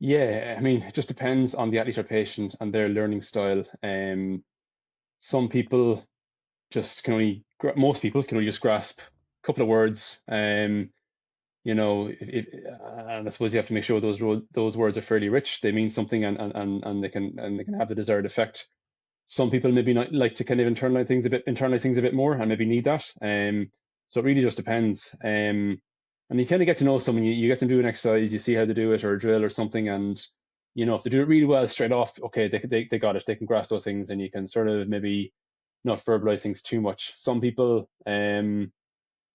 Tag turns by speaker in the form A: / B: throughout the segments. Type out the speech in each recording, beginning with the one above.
A: Yeah, I mean, it just depends on the athlete or patient and their learning style. Some people most people can only just grasp a couple of words. And I suppose you have to make sure those words are fairly rich. They mean something, and they can have the desired effect. Some people maybe not like to kind of internalize things a bit more, and maybe need that. So it really just depends. And you kind of get to know someone. You get them do an exercise, you see how they do it, or a drill or something, and if they do it really well straight off, okay, they got it. They can grasp those things, and you can sort of maybe not verbalize things too much. Some people, when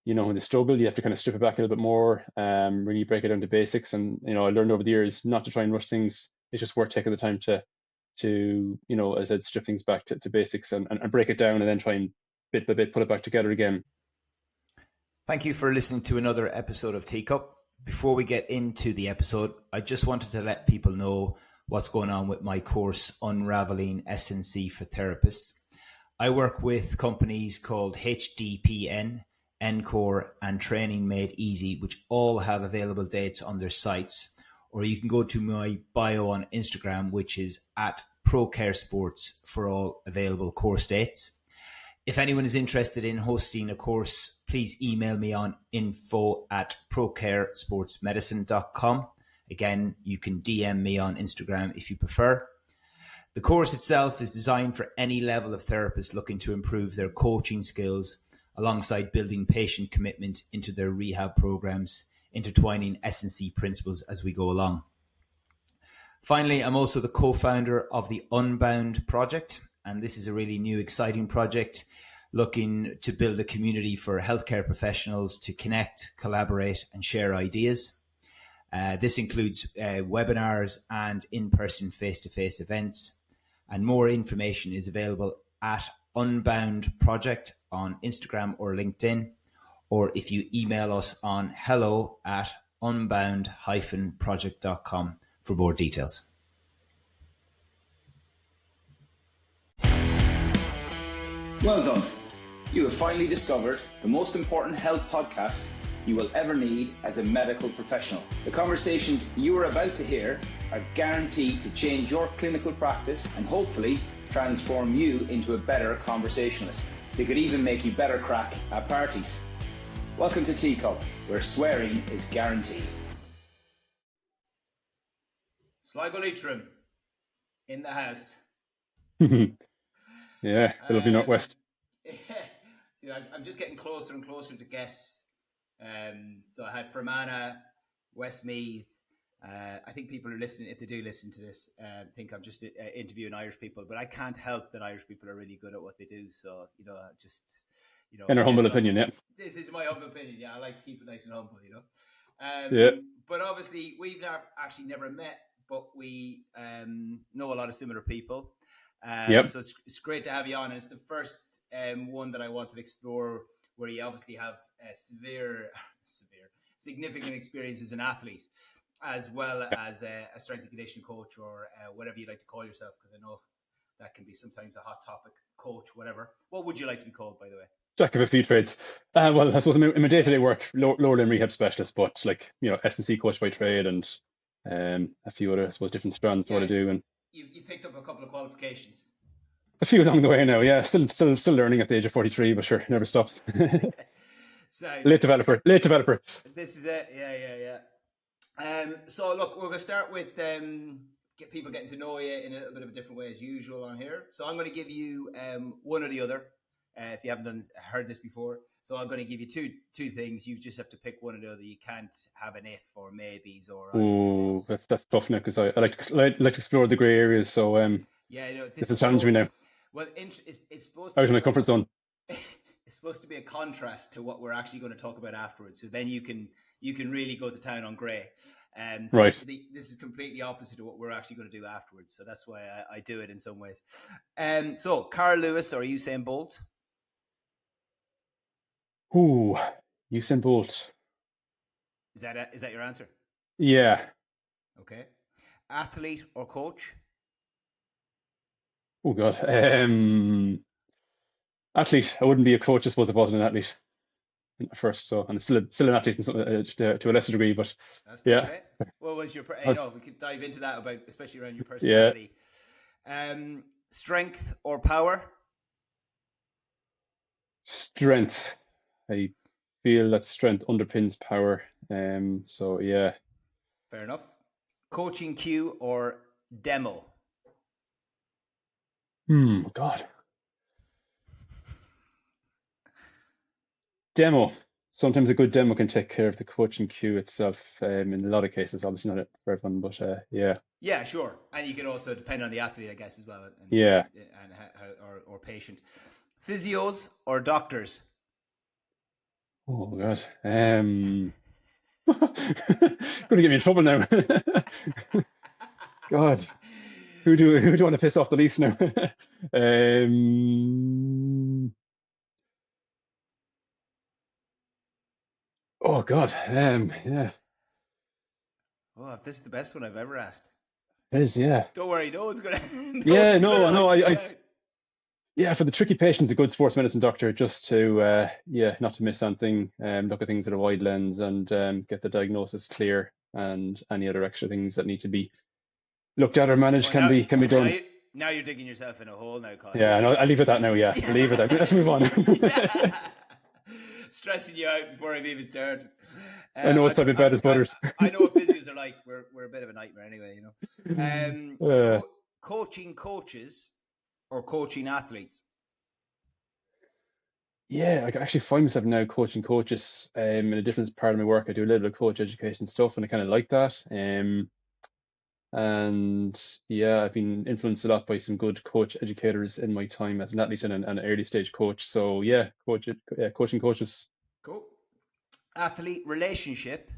A: they struggle, you have to kind of strip it back a little bit more, really break it down to basics. And I learned over the years not to try and rush things. It's just worth taking the time to as I said, strip things back to basics, and break it down, and then try and bit by bit put it back together again.
B: Thank you for listening to another episode of TCUP. Before we get into the episode, I just wanted to let people know what's going on with my course, Unraveling S&C for Therapists. I work with companies called HDPN, Encore, and Training Made Easy, which all have available dates on their sites. Or you can go to my bio on Instagram, which is at ProCare Sports, for all available course dates. If anyone is interested in hosting a course, please email me on info@procaresportsmedicine.com. Again, you can DM me on Instagram if you prefer. The course itself is designed for any level of therapist looking to improve their coaching skills, alongside building patient commitment into their rehab programs, intertwining S&C principles as we go along. Finally, I'm also the co-founder of the Unbound project, and this is a really new, exciting project looking to build a community for healthcare professionals to connect, collaborate, and share ideas. This includes webinars and in-person face-to-face events, and more information is available at Unbound Project on Instagram or LinkedIn, or if you email us on hello@unbound-project.com for more details. Well done. You have finally discovered the most important health podcast you will ever need as a medical professional. The conversations you are about to hear are guaranteed to change your clinical practice and hopefully transform you into a better conversationalist. They could even make you better crack at parties. Welcome to Teacup, where swearing is guaranteed. Sligo Leitrim in the house.
A: Yeah, the lovely Northwest.
B: See, I'm just getting closer and closer to guests. So I had Fermanagh, Westmeath. I think people are listening, if they do listen to this, think I'm just interviewing Irish people, but I can't help that Irish people are really good at what they do. So,
A: In our humble opinion, yeah.
B: This is my humble opinion. Yeah, I like to keep it nice and humble,
A: Yeah.
B: But obviously, we've actually never met, but we know a lot of similar people.
A: Yep.
B: So it's great to have you on. And it's the first one that I wanted to explore where you obviously have significant experience as an athlete, as well as a strength and conditioning coach, or whatever you like to call yourself, because I know that can be sometimes a hot topic, coach, whatever. What would you like to be called, by the way?
A: Jack of a few trades. Well, I suppose in my day-to-day work, lower limb rehab specialist, but S&C coach by trade, and a few other, I suppose, different strands of what I do. And
B: you picked up a couple of qualifications.
A: A few along the way now, yeah. Still learning at the age of 43, but sure, never stops. Late developer.
B: This is it. Yeah. So look, we're going to start with get people getting to know you in a little bit of a different way as usual on here. So I'm going to give you one or the other, if you haven't heard this before. So I'm going to give you two things. You just have to pick one or the other. You can't have an if or maybes or.
A: Oh, that's tough now, because I like to explore the grey areas. So this is challenging me now.
B: Well, it's supposed
A: to out of my comfort zone.
B: It's supposed to be a contrast to what we're actually going to talk about afterwards. So then you can really go to town on grey. So
A: right.
B: This is completely opposite to what we're actually going to do afterwards. So that's why I do it in some ways. So Carl Lewis or Usain Bolt?
A: Ooh, Usain Bolt.
B: Is that your answer?
A: Yeah.
B: Okay. Athlete or coach?
A: Oh God. Athlete. I wouldn't be a coach, I suppose, if I wasn't an athlete. first. So I'm still an athlete to a lesser degree, but
B: That's fair
A: yeah,
B: play. What was your? We could dive into that about, especially around your
A: yeah,
B: personality. Strength or power?
A: strength. I feel that strength underpins power. So yeah.
B: Fair enough. Coaching cue or demo?
A: God. Demo. Sometimes a good demo can take care of the coaching cue itself. In a lot of cases, obviously not for everyone, but yeah,
B: Yeah, sure. And you can also depend on the athlete, I guess, as well,
A: yeah.
B: and or patient. Physios or doctors?
A: Oh God. Gonna get me in trouble now. God, who do you want to piss off the least now? um, oh God. Yeah,
B: Oh, this is the best one I've ever asked.
A: it is. Yeah,
B: Don't worry, no
A: yeah.
B: one's gonna
A: No, no.
B: hunt you
A: I
B: down.
A: yeah. For the tricky patients, a good sports medicine doctor, just to yeah, not to miss something. Look at things at a wide lens and get the diagnosis clear, and any other extra things that need to be looked at or managed
B: Oh,
A: can be done.
B: now you're digging yourself in a hole now, Colin.
A: Yeah, no, I'll leave it at that now. Yeah, I'll leave it at that. Let's move on.
B: Yeah. Stressing you out before I've even started.
A: I know it's a bit bad as butters.
B: I know what physios are like. We're a bit of a nightmare anyway, you know.
A: Uh,
B: Coaching coaches or coaching athletes?
A: yeah, I actually find myself now coaching coaches in a different part of my work. I do a little bit of coach education stuff, and I kind of like that. And yeah, I've been influenced a lot by some good coach educators in my time as an athlete and an early stage coach. So yeah, coaching coaches,
B: Cool. Athlete relationship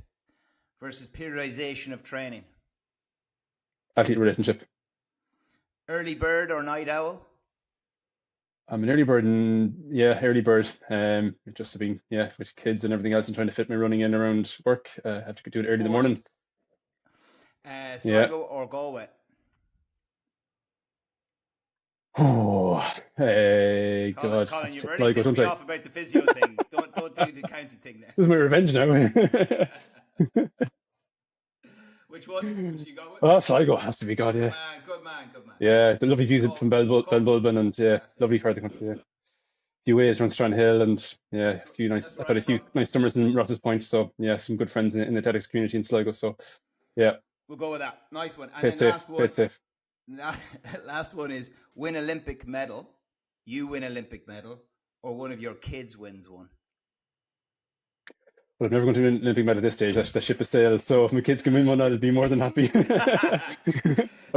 B: versus periodization of training.
A: athlete relationship.
B: Early bird or night owl?
A: I'm an early bird, and yeah, early bird. Just to be yeah with kids and everything else, and trying to fit my running in around work. I have to do it early in the
B: Forced.
A: morning. Yeah.
B: Sligo or Galway?
A: Oh, hey, God, I
B: Colin,
A: have to
B: you've
A: say
B: already
A: Sligo,
B: pissed
A: don't
B: me
A: I?
B: off about the physio thing. Don't do the county thing
A: This is my revenge now.
B: now. Which one? Which you got with?
A: Oh, Sligo has to be God,
B: Good
A: yeah.
B: man, good man, good man.
A: Yeah, the lovely views from
B: Call.
A: Belbulben and yeah,
B: That's it.
A: lovely part of the country. Yeah. Few ways around Strand Hill and yeah,
B: That's
A: I've
B: where
A: had
B: I'm
A: a few
B: from.
A: nice summers in Ross's Point. So yeah, some good friends in the athletics community in Sligo. So yeah,
B: We'll go with that. Nice one. And
A: play it
B: then
A: safe, play it safe.
B: last one is win Olympic medal. You win Olympic medal, or one of your kids wins one.
A: But I'm never going to win an Olympic medal at this stage. The ship has sailed. So if my kids can win one, I'll be more than happy. I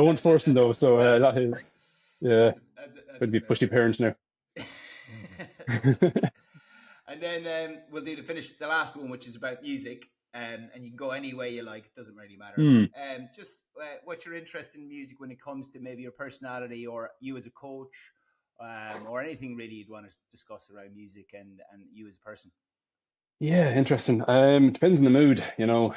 A: won't
B: That's a
A: force them though. So that is, yeah,
B: that's
A: going
B: a
A: to be
B: fair
A: pushy
B: one.
A: parents now.
B: And then we'll do the last one, which is about music, and you can go any way you like. It doesn't really matter. Just what's your interest in music when it comes to maybe your personality or you as a coach, or anything really you'd want to discuss around music and you as a person.
A: Yeah, interesting. Depends on the mood, you know.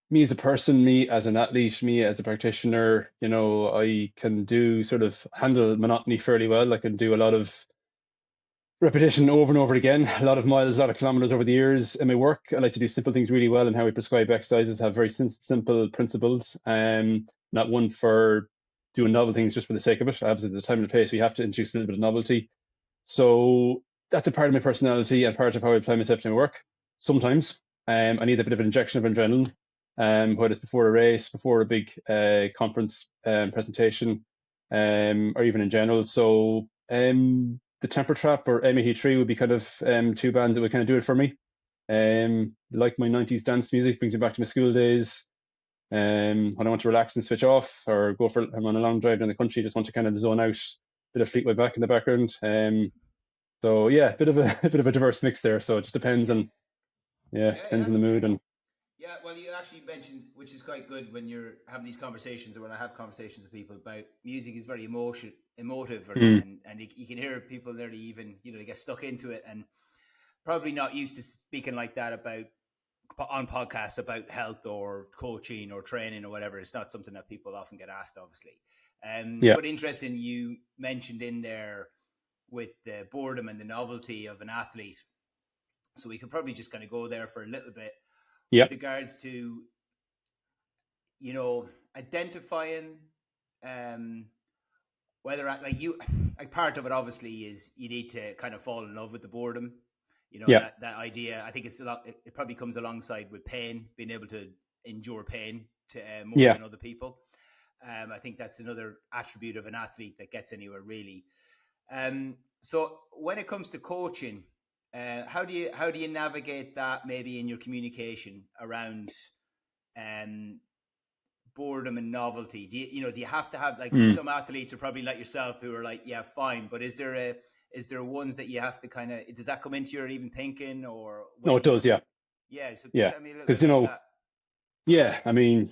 A: Me as a person, me as an athlete, me as a practitioner, you know, I can do sort of handle monotony fairly well. I can do a lot of repetition over and over again, a lot of miles, a lot of kilometers over the years in my work. I like to do simple things really well, and how we prescribe exercises have very simple principles. Not one for doing novel things just for the sake of it. Obviously, at the time and the place, we have to introduce a little bit of novelty. So that's a part of my personality and part of how I apply myself to my work. Sometimes I need a bit of an injection of adrenaline, whether it's before a race, before a big conference presentation, or even in general. So the Temper Trap or MAT3 would be kind of two bands that would kind of do it for me. Like my 90s dance music brings me back to my school days. When I want to relax and switch off or I'm on a long drive down the country, just want to kind of zone out, bit of Fleetwood Mac in the background. So yeah, a bit of a a bit of a diverse mix there. So it just depends
B: Yeah,
A: on depends
B: yeah.
A: on the mood and
B: Yeah, well, you actually mentioned, which is quite good when you're having these conversations, or when I have conversations with people about music, is very emotive,
A: mm,
B: and you can hear people nearly even, they get stuck into it, and probably not used to speaking like that about on podcasts about health or coaching or training or whatever. It's not something that people often get asked, obviously.
A: yeah,
B: But interesting, you mentioned in there with the boredom and the novelty of an athlete. So we could probably just kind of go there for a little bit
A: Yeah.
B: with regards to, identifying whether like part of it obviously is you need to kind of fall in love with the boredom.
A: Yeah.
B: That idea. I think it's a lot. It probably comes alongside with pain, being able to endure pain to more
A: Yeah.
B: than other people. I think that's another attribute of an athlete that gets anywhere really. So when it comes to coaching, how do you navigate that maybe in your communication around boredom and novelty? Do you have to have, like,
A: Mm.
B: some athletes are probably like yourself who are like, yeah, fine, but is there ones that you have to kind of, does that come into your even thinking, or
A: No,
B: when
A: it
B: do you
A: does.
B: just,
A: Yeah.
B: yeah, so
A: Yeah.
B: tell me a little bit
A: Because,
B: about that.
A: yeah, I mean,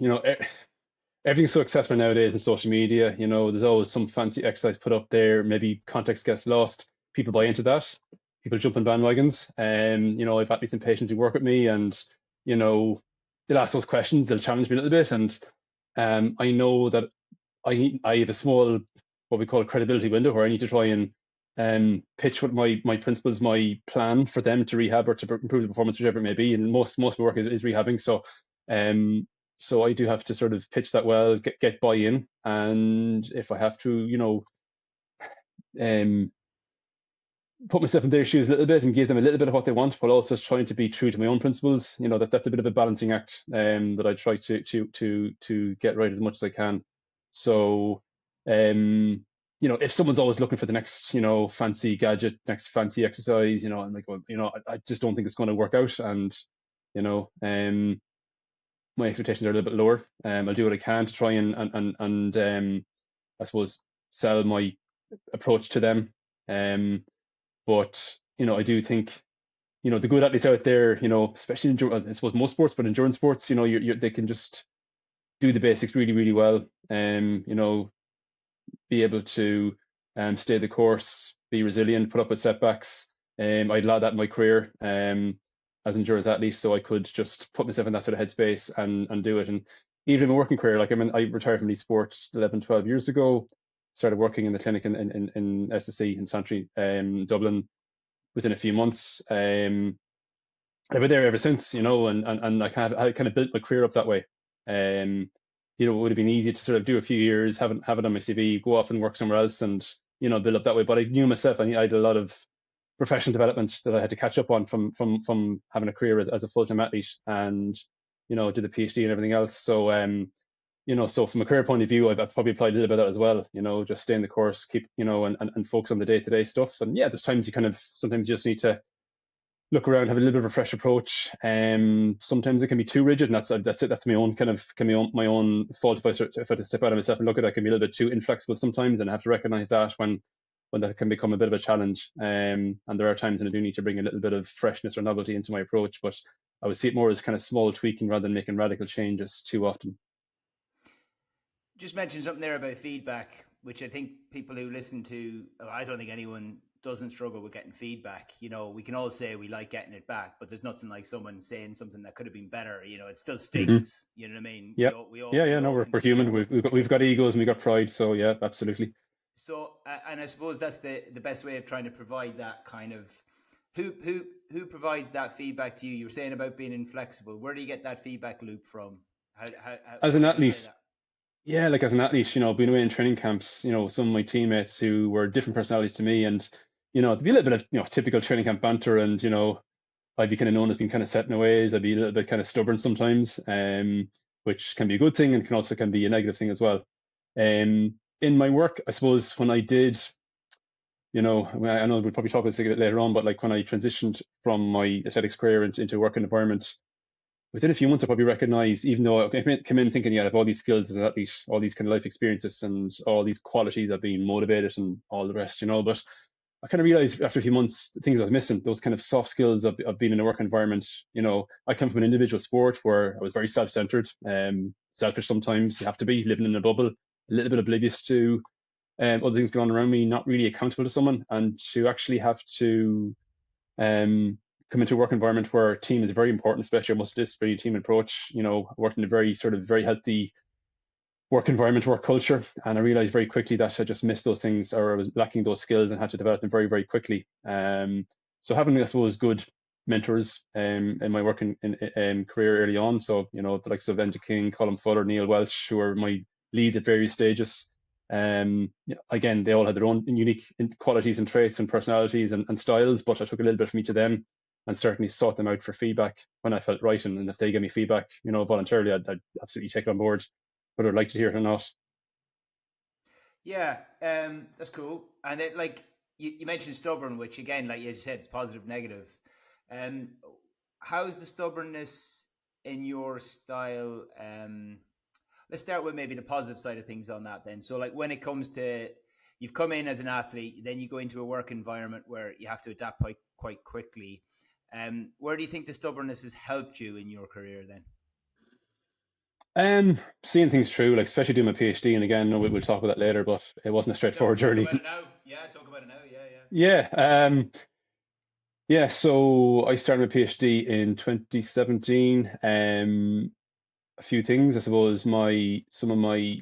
A: everything's so accessible nowadays in social media. There's always some fancy exercise put up there. Maybe context gets lost. People buy into that. People jump on bandwagons. I've athletes and patients who work with me, and you know, they'll ask those questions. They'll challenge me a little bit, and I know that I have a small, what we call a credibility window, where I need to try and pitch what my principles, my plan for them to rehab or to improve the performance, whichever it may be. And most of my work is rehabbing, um, so I do have to sort of pitch that well, get buy-in, and if I have to, um, put myself in their shoes a little bit and give them a little bit of what they want, but also trying to be true to my own principles. That's a bit of a balancing act, that I try to get right as much as I can. So, if someone's always looking for the next, fancy gadget, next fancy exercise, I'm like, well, I just don't think it's going to work out, and you know, my expectations are a little bit lower. I'll do what I can to try and I suppose sell my approach to them. But I do think the good athletes out there, especially in I suppose most sports, but endurance sports, they can just do the basics really, really well. Be able to stay the course, be resilient, put up with setbacks. I had a lot of that in my career as an endurance athlete, so I could just put myself in that sort of headspace and do it. And even in my working career, like I retired from these sports 11, 12 years ago, started working in the clinic in SSC in Santry, Dublin, within a few months. I've been there ever since, and I kind of built my career up that way. It would have been easy to sort of do a few years, have it on my CV, go off and work somewhere else, and build up that way. But I knew myself, I had a lot of professional development that I had to catch up on from having a career as a full time athlete, and did the PhD and everything else. So so from a career point of view, I've probably applied a little bit of that as well. Just stay in the course, keep and focus on the day to day stuff. And yeah, there's times sometimes you just need to look around, have a little bit of a fresh approach. Sometimes it can be too rigid, and that's it. That's my own my own fault if I had to step out of myself and look at it. I can be a little bit too inflexible sometimes, and I have to recognize that when that can become a bit of a challenge. And there are times when I do need to bring a little bit of freshness or novelty into my approach, but I would see it more as kind of small tweaking rather than making radical changes too often.
B: Just mentioned something there about feedback, which I think people who listen to, I don't think anyone doesn't struggle with getting feedback. We can all say we like getting it back, but there's nothing like someone saying something that could have been better. It still stings.
A: Mm-hmm.
B: You know what I mean?
A: Yeah. No, we're human. We've got egos and we've got pride. So yeah, absolutely.
B: So, and I suppose that's the best way of trying to provide that kind of, who provides that feedback to you? You were saying about being inflexible. Where do you get that feedback loop from?
A: As an athlete, yeah, like as an athlete, being away in training camps, some of my teammates who were different personalities to me, and there'd be a little bit of typical training camp banter, and I'd be kind of known as being kind of set in my ways. I'd be a little bit kind of stubborn sometimes, which can be a good thing and can be a negative thing as well. In my work, I suppose when I did, I know we'll probably talk about this a bit later on, but like when I transitioned from my athletics career into a working environment, within a few months, I probably recognise, even though I came in thinking, yeah, I have all these skills as an athlete, all these kind of life experiences and all these qualities of being motivated and all the rest, but I kind of realised after a few months the things I was missing, those kind of soft skills of being in a work environment. I come from an individual sport where I was very self-centred, selfish sometimes. You have to be living in a bubble, a little bit oblivious to other things going on around me, not really accountable to someone, and to actually have to come into a work environment where a team is very important, especially a multidisciplinary team approach. I worked in a very healthy work environment, work culture, and I realized very quickly that I just missed those things, or I was lacking those skills and had to develop them very, very quickly. So having, I suppose, good mentors in my working career early on. So, the likes of Enda King, Colin Fuller, Neil Welch, who are my leads at various stages. Again, they all had their own unique qualities and traits and personalities and styles, but I took a little bit from each of them and certainly sought them out for feedback when I felt right. And if they gave me feedback, voluntarily, I'd absolutely take it on board, whether I'd like to hear it or not.
B: Yeah, that's cool. And it, like you mentioned stubborn, which again, like as you said, it's positive, negative. Um, how's the stubbornness in your style? Let's start with maybe the positive side of things on that then. So like when it comes to, you've come in as an athlete, then you go into a work environment where you have to adapt quite quickly. Where do you think the stubbornness has helped you in your career then?
A: Seeing things through, like especially doing my PhD, and again, we'll talk about that later, but it wasn't a straightforward
B: Talk
A: journey.
B: about it now. Yeah, talk about it now. Yeah, yeah.
A: Yeah, yeah. So I started my PhD in 2017. A few things, I suppose, some of my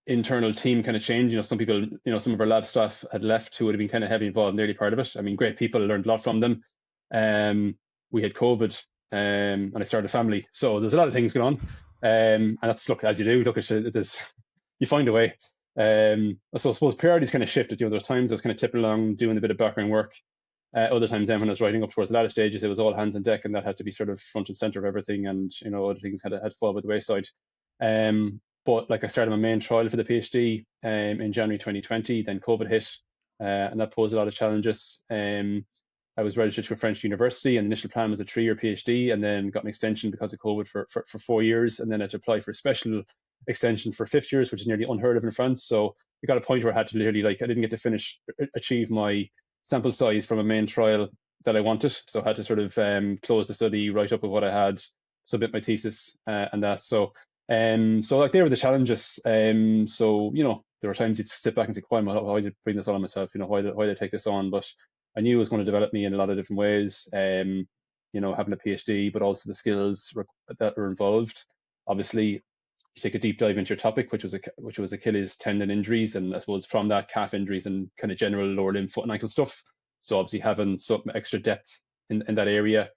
A: internal team kind of changed. Some people, some of our lab staff had left who would have been kind of heavily involved in the early part of it. I mean, great people, learned a lot from them. We had COVID, and I started a family, so there's a lot of things going on. And that's, look, as you do, look at it, there's you find a way. So I suppose priorities kind of shifted. There's times I was kind of tipping along, doing a bit of background work. Other times then when I was writing up towards the latter stages, it was all hands on deck, and that had to be sort of front and center of everything, and other things had to fall by the wayside. But like I started my main trial for the PhD in January 2020, then COVID hit, and that posed a lot of challenges. I was registered to a French university, and the initial plan was a 3-year PhD, and then got an extension because of COVID for 4 years, and then I had to apply for a special extension for 5 years, which is nearly unheard of in France. So it got a point where I had to literally, like, I didn't get to achieve my sample size from a main trial that I wanted, so I had to sort of close the study, write up of what I had, submit my thesis, and that. So like, they were the challenges. So there were times you'd sit back and say, why did I bring this on myself? Why did I take this on? But I knew it was going to develop me in a lot of different ways. Having a PhD, but also the skills that were involved. Obviously, you take a deep dive into your topic, which was Achilles tendon injuries, and I suppose from that, calf injuries and kind of general lower limb, foot and ankle stuff. So obviously having some extra depth in that area.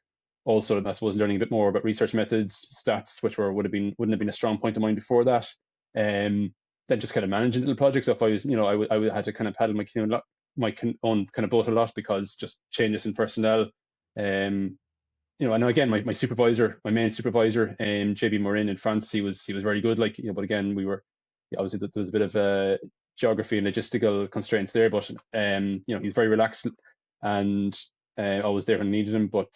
A: Also, I suppose, learning a bit more about research methods, stats, which wouldn't have been a strong point of mine before that. Then just kind of managing little projects. So if I was, I had to kind of paddle my own kind of boat a lot, because just changes in personnel. And again, my supervisor, my main supervisor, JB Morin in France, he was very good. Like, but again, obviously there was a bit of geography and logistical constraints there, but he's very relaxed, and always there when I needed him. But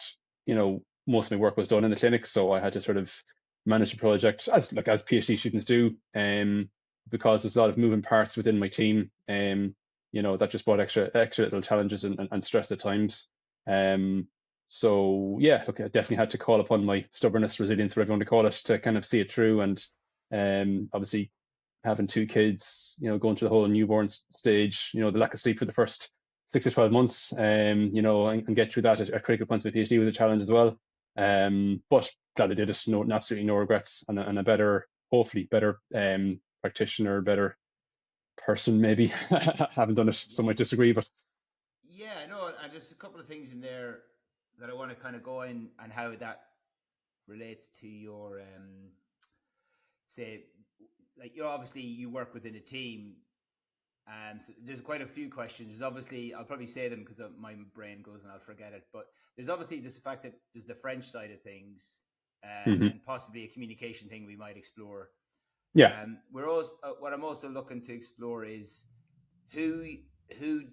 A: most of my work was done in the clinic, so I had to sort of manage the project as PhD students do, because there's a lot of moving parts within my team. That just brought extra little challenges and stress at times. So yeah, look, I definitely had to call upon my stubbornness, resilience, whatever you want to call it, to kind of see it through. And obviously, having 2 kids, going through the whole newborn stage, the lack of sleep for the first 6 to 12 months, and get through that at critical points of my PhD was a challenge as well. But glad I did it. No, absolutely no regrets, and a better, hopefully better practitioner, better person, maybe. Haven't done it, some might disagree, but
B: Yeah, no, and there's a couple of things in there that I want to kind of go in and how that relates to your say, like, you work within a team. So there's quite a few questions. There's obviously, I'll probably say them because my brain goes and I'll forget it. But there's obviously this fact that there's the French side of things,
A: mhm.
B: and possibly a communication thing we might explore.
A: Yeah,
B: We're also what I'm also looking to explore is who who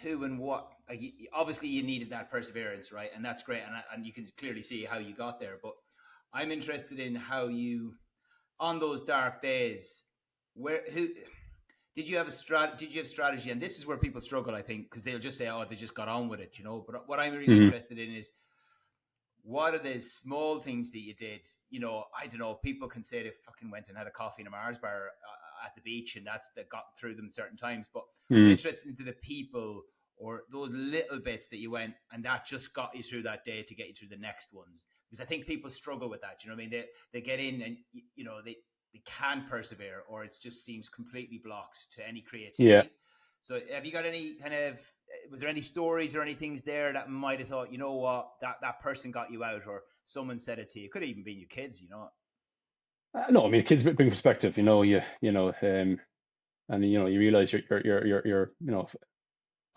B: who and what. Like, obviously, you needed that perseverance, right? And that's great, and you can clearly see how you got there. But I'm interested in how you, on those dark days, who did you have did you have strategy? And this is where people struggle, I think, because they'll just say, "Oh, they just got on with it," But what I'm really
A: mhm.
B: interested in is, what are the small things that you did? I don't know. People can say they fucking went and had a coffee in a Mars bar at the beach, and that got through them certain times. But I'm
A: Mhm.
B: interested into the people, or those little bits that you went and that just got you through that day to get you through the next ones. Because I think people struggle with that. You know what I mean? They get in and they can't persevere, or it just seems completely blocked to any
A: Yeah.
B: creativity. So have you got any kind of, was there any stories or any things there that might have thought, you know what, that person got you out, or someone said it to you? It could have even been your kids, you know?
A: No, I mean, kids bring perspective. And you realize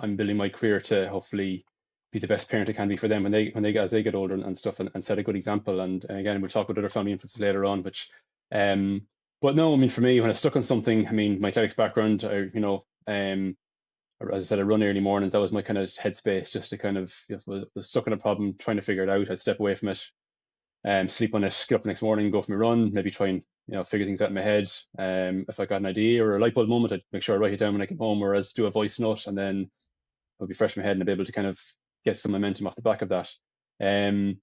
A: I'm building my career to hopefully be the best parent I can be for them as they get older and stuff, and set a good example. And again, we'll talk about other family influences later on, which but no, I mean, for me, when I stuck on something, I mean, my athletics background, as I said, I run early mornings. That was my kind of headspace, just to kind of, if I was stuck in a problem, trying to figure it out, I'd step away from it, sleep on it, get up the next morning, go for my run, maybe try and figure things out in my head. If I got an idea or a light bulb moment, I'd make sure I write it down when I came home, or else do a voice note, and then I'll be fresh in my head and I'll be able to kind of get some momentum off the back of that. Um,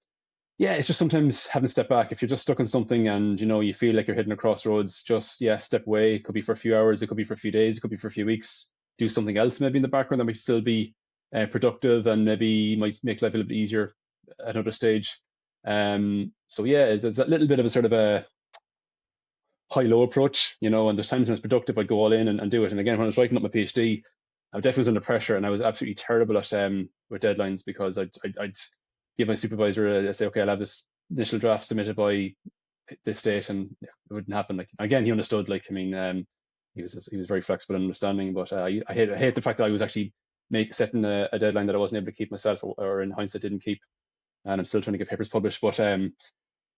A: yeah, it's just sometimes having to step back. If you're just stuck on something and you feel like you're hitting a crossroads, just step away. It could be for a few hours, it could be for a few days, it could be for a few weeks. Do something else maybe in the background that might still be productive, and maybe might make life a little bit easier at another stage. So yeah, there's a little bit of a sort of a high-low approach, and there's times when it's productive, I'd go all in and do it. And again, when I was writing up my PhD, I definitely was under pressure, and I was absolutely terrible at with deadlines, because I'd give my supervisor say, okay, I'll have this initial draft submitted by this date, and it wouldn't happen. Like, again, he understood. Like, I mean, he was very flexible and understanding. But I hate the fact that I was actually setting a deadline that I wasn't able to keep myself, or in hindsight didn't keep, and I'm still trying to get papers published. But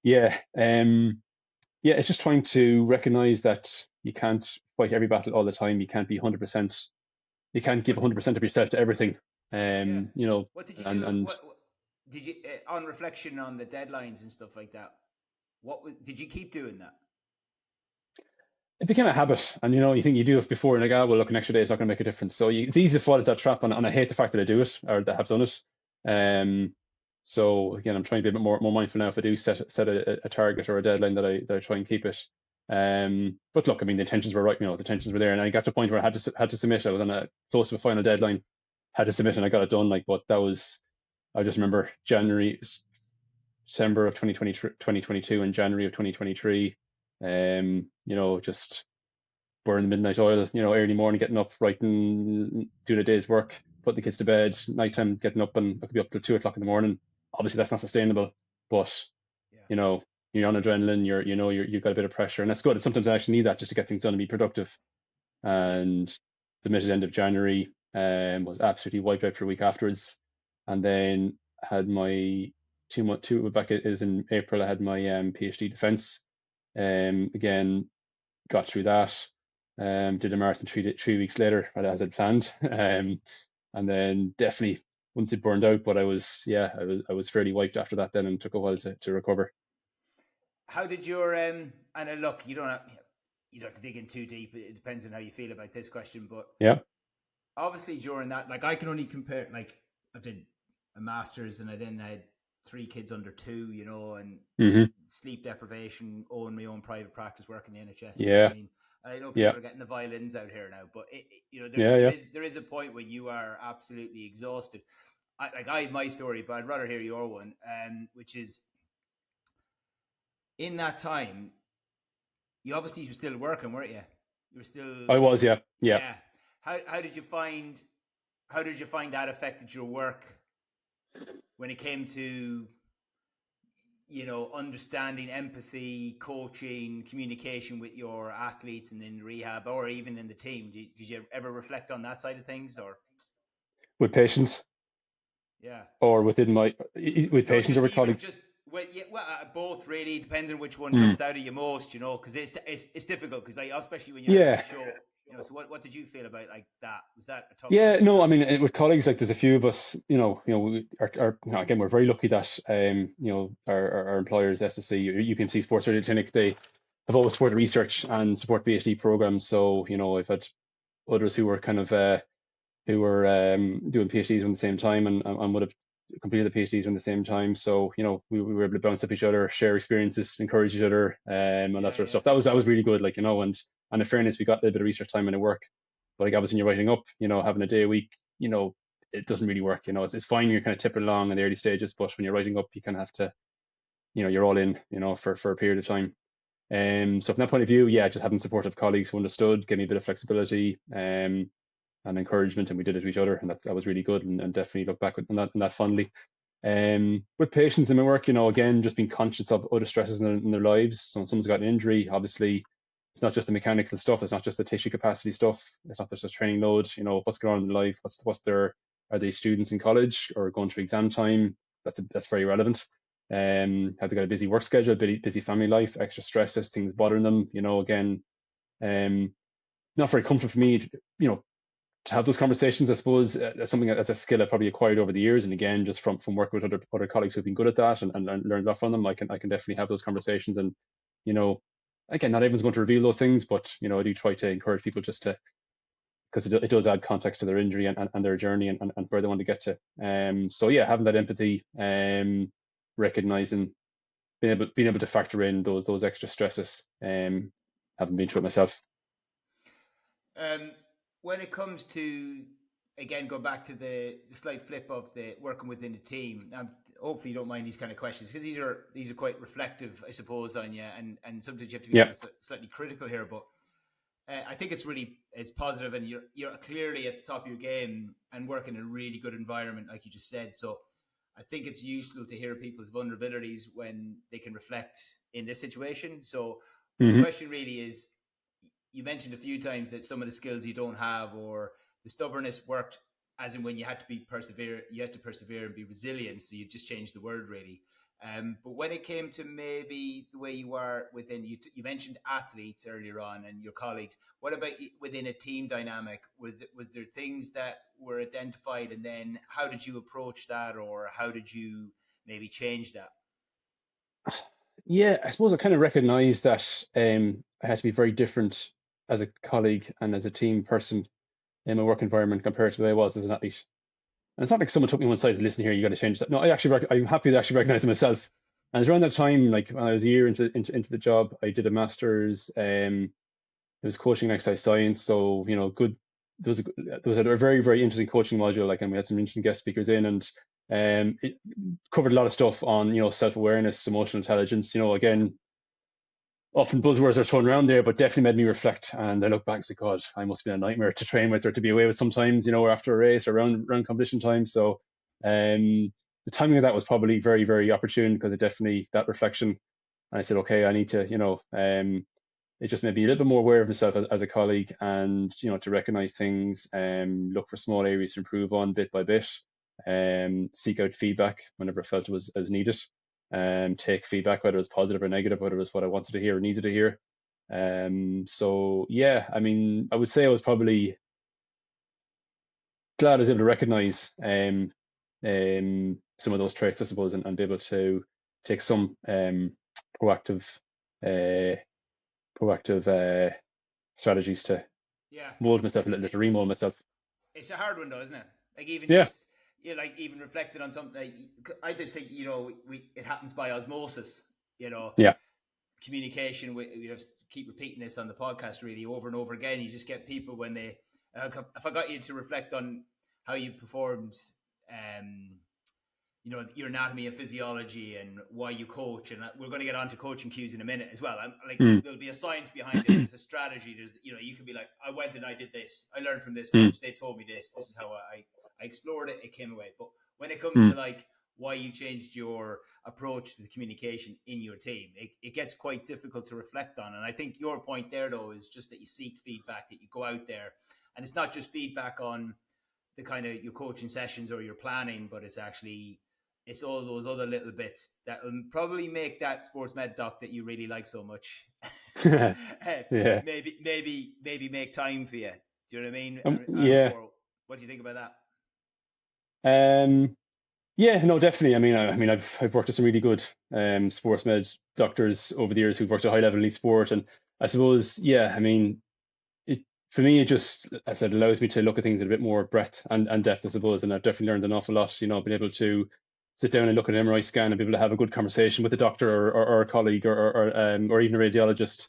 A: yeah, it's just trying to recognize that you can't fight every battle all the time. You can't be 100%. You can't give 100% of yourself to everything.
B: Yeah. What did you do?
A: And
B: What did you, on reflection on the deadlines and stuff like that? Did you keep doing that?
A: it became a habit. And you think you do it before, and like, well, look, an extra day is not going to make a difference. So it's easy to fall into that trap, and I hate the fact that I do it, or that I have done it. So again, I'm trying to be a bit more mindful now. If I do set a target or a deadline, that I try and keep it. But look, I mean, the intentions were right. The intentions were there, and I got to a point where I had to submit. I was on close to a final deadline, had to submit, and I got it done. Like, but that was, I just remember December of 2022 and January of 2023. Just burning the midnight oil. Early morning, getting up, writing, doing a day's work, putting the kids to bed, nighttime getting up, and I could be up till 2 o'clock in the morning. Obviously, that's not sustainable, but
B: Yeah.
A: you're on adrenaline. You've got a bit of pressure, and that's good. And sometimes I actually need that just to get things done and be productive. And submitted end of January, was absolutely wiped out for a week afterwards, and then had my 2 month back is in April. I had my PhD defense. Again, got through that. Did a marathon 3 weeks later, as I'd planned. And then definitely once it burned out, but I was fairly wiped after that then, and took a while to recover.
B: How did your and look, you don't have to dig in too deep. It depends on how you feel about this question, but
A: Yeah.
B: obviously during that, like, I can only compare. Like, I did a master's, and I then had 3 kids under 2, and
A: Mm-hmm.
B: sleep deprivation, own my own private practice, working in the NHS.
A: Yeah.
B: I mean, I know people
A: Yeah.
B: are getting the violins out here now, but
A: Yeah.
B: there is a point where you are absolutely exhausted. I have my story, but I'd rather hear your one, which is, in that time, you obviously were still working, weren't you? You were still.
A: I was. Yeah.
B: Yeah. How did you find that affected your work when it came to understanding, empathy, coaching, communication with your athletes, and in rehab, or even in the team? Did you ever reflect on that side of things, or?
A: With patients,
B: Yeah.
A: or with patients, or with colleagues?
B: Both really, depending on which one
A: Mm.
B: jumps out at you most, because it's difficult, because, like, especially when you're on the show, so what did you feel about, like, that? Was that a tough
A: Yeah,
B: one?
A: no, I mean, with colleagues, like, there's a few of us, we are again, we're very lucky that, our employers, SSC, UPMC Sports Surgery Clinic, they have always supported research and support PhD programs. So, I've had others who were kind of, doing PhDs around the same time, and would have completed the PhDs around the same time. So, we were able to bounce up each other, share experiences, encourage each other, and that sort of stuff. That was really good, like, and in fairness, we got a little bit of research time in the work. But, like, obviously, when you're writing up, having a day a week, it doesn't really work. It's fine when you're kind of tipping along in the early stages, but when you're writing up, you kind of have to, you're all in, for a period of time. So from that point of view, yeah, just having supportive colleagues who understood, gave me a bit of flexibility. and encouragement, and we did it to each other, and that was really good, and definitely look back on that fondly. With patients in my work, again, just being conscious of other stresses in their lives. So when someone's got an injury, obviously, it's not just the mechanical stuff. It's not just the tissue capacity stuff. It's not just training load. What's going on in their life? Are they students in college or going through exam time? That's very relevant. Have they got a busy work schedule, busy family life, extra stresses, things bothering them? Again, not very comfortable for me, to have those conversations. I suppose that's something that's a skill I probably acquired over the years, and again, just from working with other colleagues who've been good at that and learned a lot from them, I can definitely have those conversations. And again, not everyone's going to reveal those things, but I do try to encourage people just to, because it does add context to their injury and their journey and where they want to get to. So yeah, having that empathy, recognizing, being able to factor in those extra stresses. Having been through it myself.
B: When it comes to, again, go back to the slight flip of the working within a team. Hopefully, you don't mind these kind of questions, because these are quite reflective, I suppose, on you, and sometimes you have to be kind of slightly critical here. But I think it's positive, and you're clearly at the top of your game and working in a really good environment, like you just said. So I think it's useful to hear people's vulnerabilities when they can reflect in this situation. So the question really is, you mentioned a few times that some of the skills you don't have, or the stubbornness worked as in when you had to persevere and be resilient. So you just changed the word really. But when it came to maybe the way you are within, you mentioned athletes earlier on and your colleagues. What about within a team dynamic? Was there things that were identified, and then how did you approach that, or how did you maybe change that?
A: Yeah, I suppose I kind of recognized that I had to be very different as a colleague and as a team person in my work environment compared to the way I was as an athlete. And it's not like someone took me one side to listen here, you got to change that. No, I'm happy to actually recognize it myself. And it was around that time, like when I was a year into the job, I did a master's. It was coaching and exercise science, so good. There was a very, very interesting coaching module, like, and we had some interesting guest speakers in, and it covered a lot of stuff on self-awareness, emotional intelligence. Again, often buzzwords are thrown around there, but definitely made me reflect. And I look back and say, God, I must have been a nightmare to train with or to be away with sometimes, or after a race or around competition time. So the timing of that was probably very, very opportune, because it definitely, that reflection. And I said, okay, I need to, it just made me a little bit more aware of myself as a colleague, and, to recognize things, look for small areas to improve on bit by bit, seek out feedback whenever I felt it was needed. Take feedback, whether it was positive or negative, whether it was what I wanted to hear or needed to hear. So yeah, I mean, I would say I was probably glad I was able to recognize some of those traits, I suppose, and be able to take some proactive uh, strategies to mold myself a little bit, to remold myself.
B: It's a hard one though, isn't it? Like even
A: Yeah.
B: just like even reflecting on something. I just think it happens by osmosis.
A: Yeah.
B: Communication. We have to keep repeating this on the podcast really over and over again. You just get people when they. If I got you to reflect on how you performed, your anatomy and physiology and why you coach, and we're going to get on to coaching cues in a minute as well. There'll be a science behind it. There's a strategy. There's you can be like, I went and I did this. I learned from this coach. They told me this. This is how I explored it. It came away. But when it comes to like why you changed your approach to the communication in your team, it gets quite difficult to reflect on. And I think your point there though is just that you seek feedback, that you go out there, and it's not just feedback on the kind of your coaching sessions or your planning, but it's all those other little bits that will probably make that sports med doc that you really like so much.
A: Yeah.
B: Maybe make time for you. Do you know what I mean?
A: Yeah.
B: Or what do you think about that?
A: Yeah, no, definitely. I mean, I've worked with some really good sports med doctors over the years who've worked at high level elite sport, and I suppose, yeah, I mean, for me, it just, as I said, allows me to look at things in a bit more breadth and depth, I suppose. And I've definitely learned an awful lot, being able to sit down and look at an MRI scan and be able to have a good conversation with a doctor or a colleague or even a radiologist.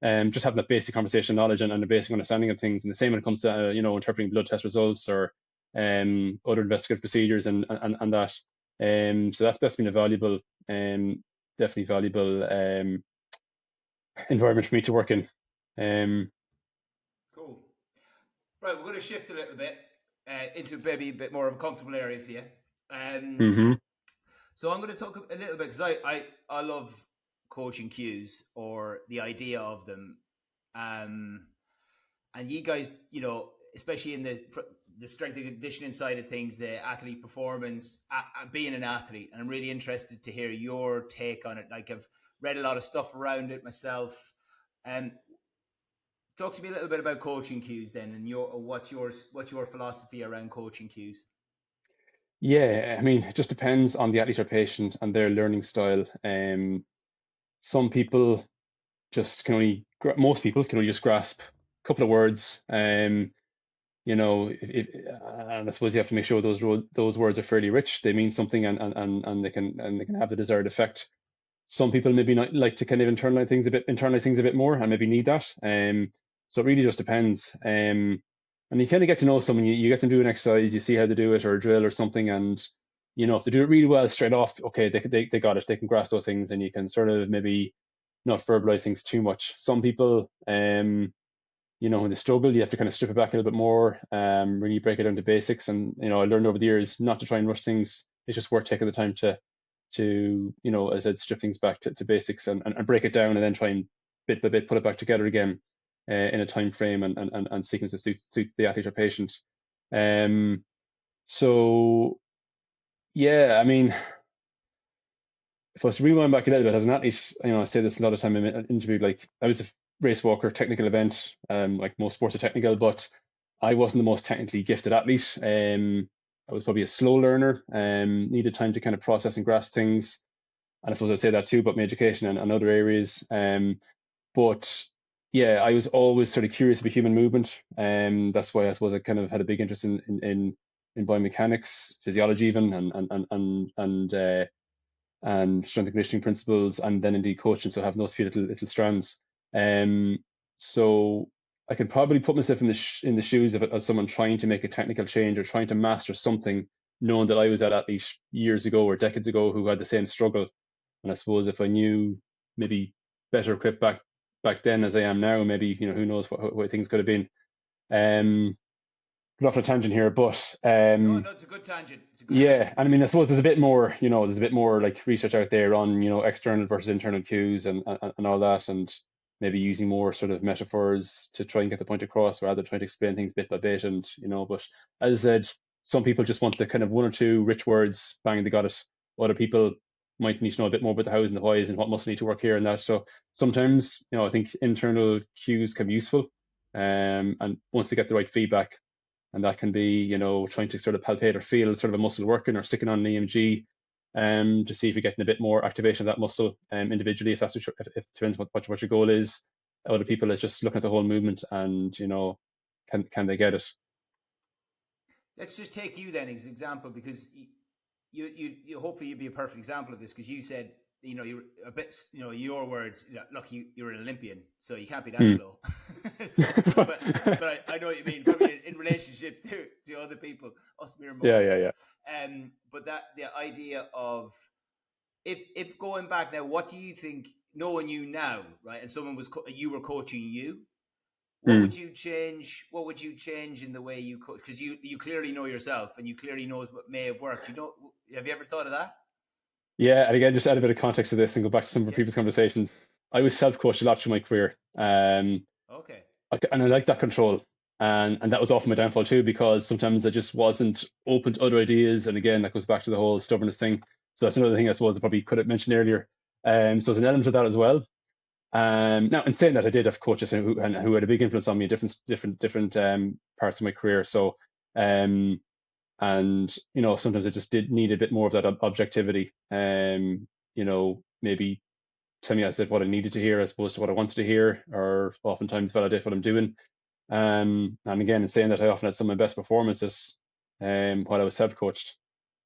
A: Just having that basic conversation knowledge and a basic understanding of things. And the same when it comes to, interpreting blood test results or other investigative procedures and that. So that's been a valuable, definitely valuable environment for me to work in.
B: Cool. Right, we're going to shift a little bit into maybe a bit more of a comfortable area for you. Um,
A: Hmm.
B: so I'm going to talk a little bit because I love coaching cues or the idea of them. Um, and you guys, especially in the strength and conditioning side of things, the athlete performance, being an athlete, and I'm really interested to hear your take on it. Like I've read a lot of stuff around it myself. And talk to me a little bit about coaching cues then, and what's your philosophy around coaching cues?
A: Yeah, I mean, it just depends on the athlete or patient and their learning style. Some people just can only, most people can only just grasp a couple of words. And I suppose you have to make sure those words are fairly rich. They mean something, and they can have the desired effect. Some people maybe not like to kind of internalize things a bit more, and maybe need that. So it really just depends. And you kind of get to know someone. You get them do an exercise, you see how they do it, or a drill or something, and if they do it really well straight off, okay, they got it. They can grasp those things, and you can sort of maybe not verbalize things too much. Some people, when they struggle, you have to kind of strip it back a little bit more, really break it down to basics. And I learned over the years not to try and rush things. It's just worth taking the time to as I said, strip things back to basics, and break it down, and then try and bit by bit put it back together again, in a time frame and sequence that suits the athlete or patient. Um, so yeah, I mean, if I was to rewind back a little bit as an athlete, I say this a lot of time in an interview, like I was a race walker, technical event, like most sports are technical, but I wasn't the most technically gifted athlete. I was probably a slow learner, needed time to kind of process and grasp things. And I suppose I'd say that too about my education and other areas. But yeah, I was always sort of curious about human movement. That's why I suppose I kind of had a big interest in biomechanics, physiology, even, and strength and conditioning principles, and then indeed coaching. So having those few little strands. Um, so I can probably put myself in the shoes of someone trying to make a technical change or trying to master something, knowing that I was that athlete years ago or decades ago who had the same struggle. And I suppose if I knew maybe better equipped back then as I am now, maybe who knows what things could have been. Got off on a tangent here, but
B: No, no, it's a good tangent. It's a good
A: yeah,
B: tangent.
A: and I mean, I suppose there's a bit more like research out there on, external versus internal cues and all that, and maybe using more sort of metaphors to try and get the point across rather than trying to explain things bit by bit. And, but as I said, some people just want the kind of one or two rich words, bang, they got it. Other people might need to know a bit more about the hows and the whys and what must need to work here and that. So sometimes, I think internal cues can be useful. And once they get the right feedback, and that can be, trying to sort of palpate or feel sort of a muscle working or sticking on an EMG, to see if you're getting a bit more activation of that muscle, individually, if that's if it depends what your goal is. Other people is just looking at the whole movement and, can they get it?
B: Let's just take you then as an example because you hopefully you'd be a perfect example of this because you said you're a bit your words look you're an Olympian so you can't be that
A: Hmm.
B: slow so, but I know what you mean probably in relationship to other people us mere
A: Yeah, yeah,
B: mortals
A: yeah.
B: but that the idea of if going back now what do you think knowing you now right and someone was you were coaching you what
A: Hmm.
B: would you change? What would you change in the way you coach? Because you clearly know yourself, and you clearly knows what may have worked. Have you ever thought of that?
A: Yeah, and again, just to add a bit of context to this and go back to some of the
B: Yeah.
A: previous conversations, I was self-coached a lot through my career.
B: Okay.
A: And I like that control. And that was often my downfall too, because sometimes I just wasn't open to other ideas. And again, that goes back to the whole stubbornness thing. So that's another thing I suppose I probably could have mentioned earlier. So there's an element of that as well. Now, in saying that, I did have coaches who had a big influence on me in different parts of my career. So, and sometimes I just did need a bit more of that objectivity. Maybe tell me, I said, what I needed to hear as opposed to what I wanted to hear, or oftentimes validate what I'm doing. And again, in saying that, I often had some of my best performances while I was self-coached.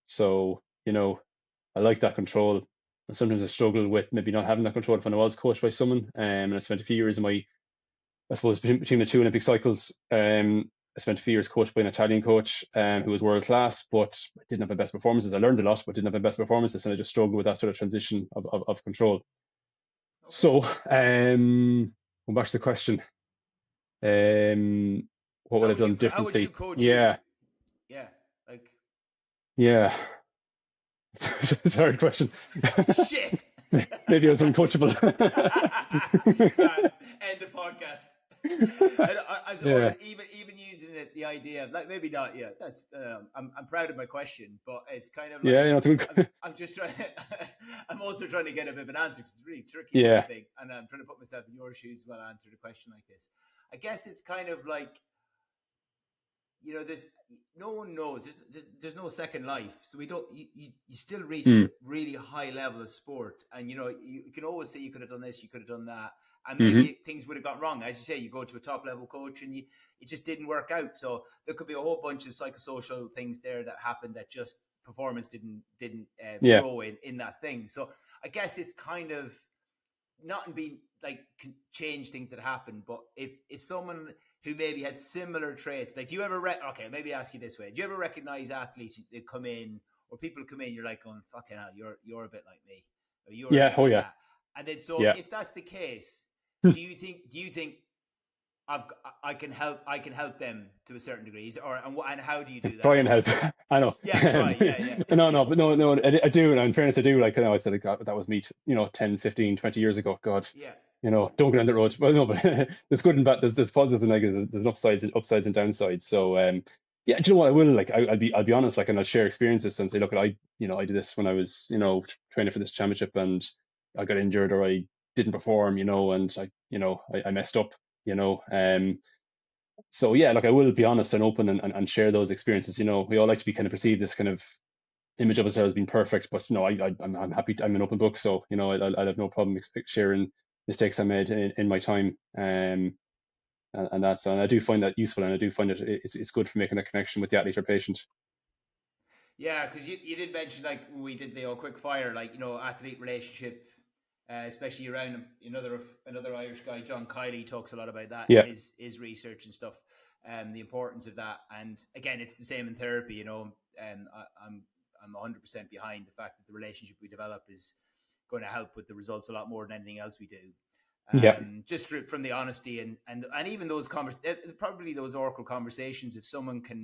A: So, I like that control. And sometimes I struggle with maybe not having that control when I was coached by someone. And I spent a few years in I suppose, between the two Olympic cycles, I spent a few years coached by an Italian coach who was world class, but didn't have my best performances. I learned a lot, but didn't have my best performances. And I just struggled with that sort of transition of control.
B: Okay.
A: So, going back to the question, um, what would I have done
B: How would you
A: differently?
B: coach you?
A: Yeah,
B: Yeah, like
A: yeah. It's a hard question.
B: shit.
A: Maybe I was uncoachable.
B: Grand. End the podcast. And or
A: Yeah,
B: even using it, the idea of like maybe not. Yeah, that's. I'm proud of my question, but it's kind of
A: yeah,
B: like
A: it's a good.
B: I'm just trying. I'm also trying to get a bit of an answer because it's a really tricky one, I
A: Yeah.
B: think, and I'm trying to put myself in your shoes while I answer a question like this. I guess it's kind of like there's no one knows. There's no second life, so we don't. You still reached
A: Mm.
B: a really high level of sport, and you can always say you could have done this, you could have done that, and
A: Hmm.
B: maybe things would have gone wrong. As you say, you go to a top level coach, and it just didn't work out. So there could be a whole bunch of psychosocial things there that happened that just performance didn't
A: Yeah.
B: grow in that thing. So I guess it's kind of not in being like can change things that happen, but if someone who maybe had similar traits, like do you ever okay, maybe ask you this way: do you ever recognize athletes that come in or people come in, you're like going, fucking hell, you're a bit like me, or you're a
A: Yeah.
B: bit
A: Oh
B: like
A: yeah.
B: that, and then so
A: Yeah.
B: if that's the case, do you think I've I can help them to a certain degree, or and how do you do
A: Try
B: that?
A: and help. I know.
B: Yeah, try, yeah,
A: No, no, but no, I do. And in fairness, I do. Like, I said, like, that was me, 10, 15, 20 years ago. God,
B: yeah,
A: don't go down that road. Well, no, but there's good and bad. There's positives and negatives. There's upsides and downsides. So, yeah, do you know what? I will, like, I'll be honest, like, and I'll share experiences and say, look, I did this when I was, training for this championship and I got injured or I didn't perform, and I messed up, so yeah, like I will be honest and open and share those experiences. We all like to be kind of perceived this kind of image of ourselves being perfect, but I'm happy. I'm an open book, so I'll have no problem sharing mistakes I made in my time. And I do find that useful, and I do find it's good for making a connection with the athlete or patient.
B: yeah, because you did mention like when we did the quick fire, like athlete relationship, especially around another Irish guy, John Kiley, talks a lot about that in
A: Yeah,
B: his research and stuff, the importance of that. And again, it's the same in therapy, I'm 100% behind the fact that the relationship we develop is going to help with the results a lot more than anything else we do.
A: yeah,
B: Just from the honesty and even those probably those awkward conversations, if someone can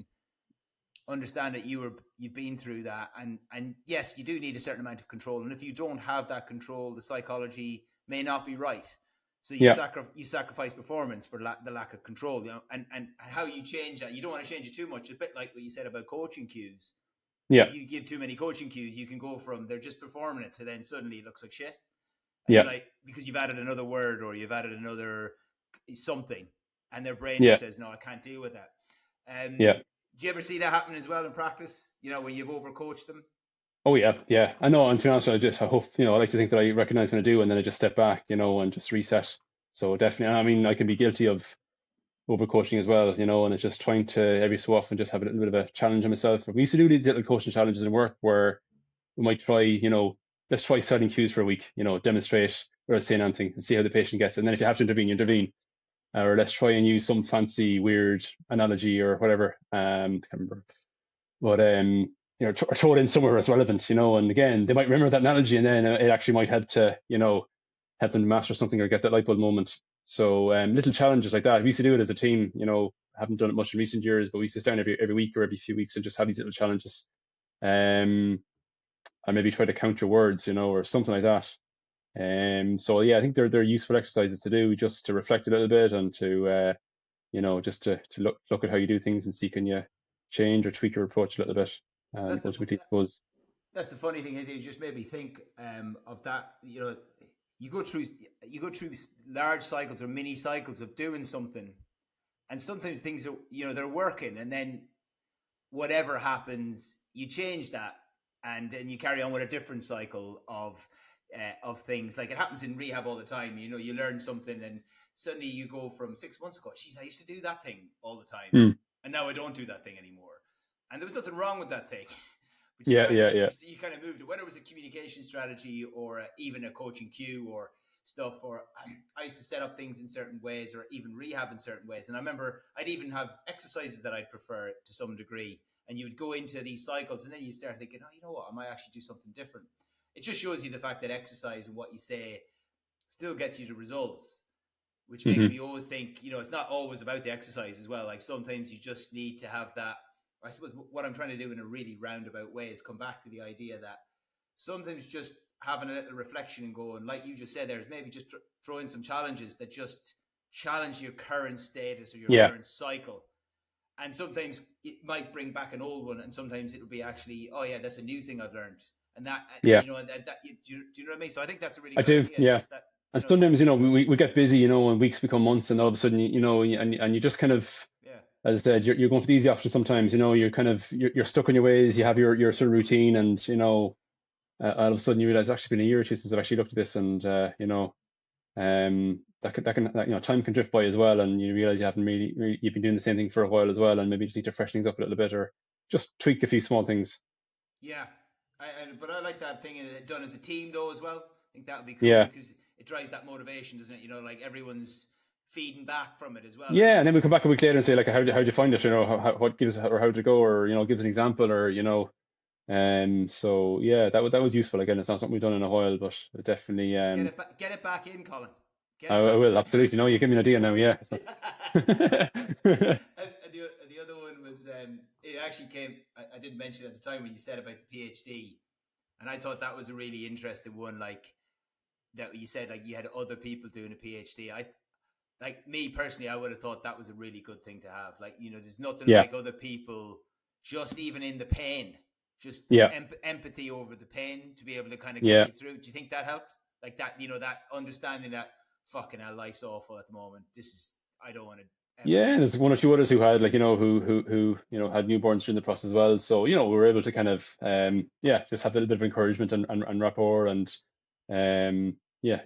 B: understand that you've been through that, and yes, you do need a certain amount of control, and if you don't have that control, the psychology may not be right, so you
A: yeah,
B: sacrifice performance for the lack of control, and how you change that. You don't want to change it too much. It's a bit like what you said about coaching cues.
A: yeah,
B: If you give too many coaching cues, you can go from they're just performing it to then suddenly it looks like shit, and you're
A: yeah,
B: like, because you've added another word or you've added another something, and their brain
A: yeah,
B: just says, no, I can't deal with that.
A: yeah.
B: Do you ever see that happen as well in practice? When you've overcoached them?
A: Oh yeah, yeah. I know. And to be honest, I hope, I like to think that I recognize when I do, and then I just step back, and just reset. So definitely, I mean, I can be guilty of overcoaching as well, and it's just trying to every so often just have a little bit of a challenge on myself. We used to do these little coaching challenges in work where we might try, let's try setting cues for a week, demonstrate without saying anything and see how the patient gets. And then if you have to intervene, you intervene. Or let's try and use some fancy, weird analogy or whatever. I can't remember. But or throw it in somewhere that's relevant, and again, they might remember that analogy and then it actually might help to, help them master something or get that light bulb moment. So little challenges like that. We used to do it as a team, haven't done it much in recent years, but we used to sit down every week or every few weeks and just have these little challenges. And maybe try to count your words, or something like that. So yeah, I think they're useful exercises to do just to reflect a little bit and to just to look at how you do things and see can you change or tweak your approach a little bit. And
B: That's the
A: ultimately, I suppose,
B: that's the funny thing is it just made me think of that. You go through large cycles or mini cycles of doing something, and sometimes things are they're working, and then whatever happens, you change that, and then you carry on with a different cycle of things. Like it happens in rehab all the time. You learn something, and suddenly you go from 6 months ago, geez, I used to do that thing all the time,
A: mm,
B: and now I don't do that thing anymore. And there was nothing wrong with that thing, but
A: yeah, yeah, yeah,
B: you kind of moved it, whether it was a communication strategy or even a coaching cue or stuff. Or I used to set up things in certain ways, or even rehab in certain ways. And I remember I'd even have exercises that I'd prefer to some degree. And you would go into these cycles, and then you start thinking, oh, you know what, I might actually do something different. It just shows you the fact that exercise and what you say still gets you the results, which makes
A: Hmm.
B: me always think, it's not always about the exercise as well. Like sometimes you just need to have that. I suppose what I'm trying to do in a really roundabout way is come back to the idea that sometimes just having a little reflection and going, like you just said there, is maybe just throw in some challenges that just challenge your current status or your
A: Yeah,
B: current cycle. And sometimes it might bring back an old one, and sometimes it'll be actually, oh yeah, that's a new thing I've learned, and that,
A: yeah,
B: and that do you know what I mean? So I think that's a really
A: I
B: good
A: do.
B: idea.
A: Yeah.
B: Just that,
A: And sometimes, we get busy, and weeks become months, and all of a sudden, and you just kind of,
B: yeah,
A: as I said, you're going for the easy option sometimes. You're kind of you're stuck in your ways. You have your sort of routine, and all of a sudden you realize it's actually been a year or two since I've actually looked at this, and time can drift by as well, and you realize you haven't really you've been doing the same thing for a while as well, and maybe just need to freshen things up a little bit, or just tweak a few small things.
B: yeah. But I like that thing done as a team though as well. I think that would be cool
A: Yeah,
B: because it drives that motivation, doesn't it? Like everyone's feeding back from it as well. I
A: yeah, and
B: think.
A: then we come back a week later and say like, how'd you find it? What gives or how'd it go, or gives an example, or so yeah, that was useful. Again, it's not something we've done in a while, but definitely
B: Get it back in, Colin. Get it
A: I
B: back.
A: will absolutely. No, you give me an idea now. Yeah.
B: And the other one was it actually came. I didn't mention at the time when you said about the PhD, and I thought that was a really interesting one. Like that you said, like you had other people doing a PhD. I like me personally, I would have thought that was a really good thing to have. Like there's nothing
A: Yeah,
B: like other people, just even in the pain, just
A: yeah,
B: empathy over the pain to be able to kind of get
A: yeah.
B: you through. Do you think that helped? Like that, that understanding that fucking hell, life's awful at the moment. I don't want to ever
A: Yeah, and
B: see
A: there's
B: it.
A: one or two others who had like who had newborns during the process as well. So we were able to kind of just have a little bit of encouragement and rapport and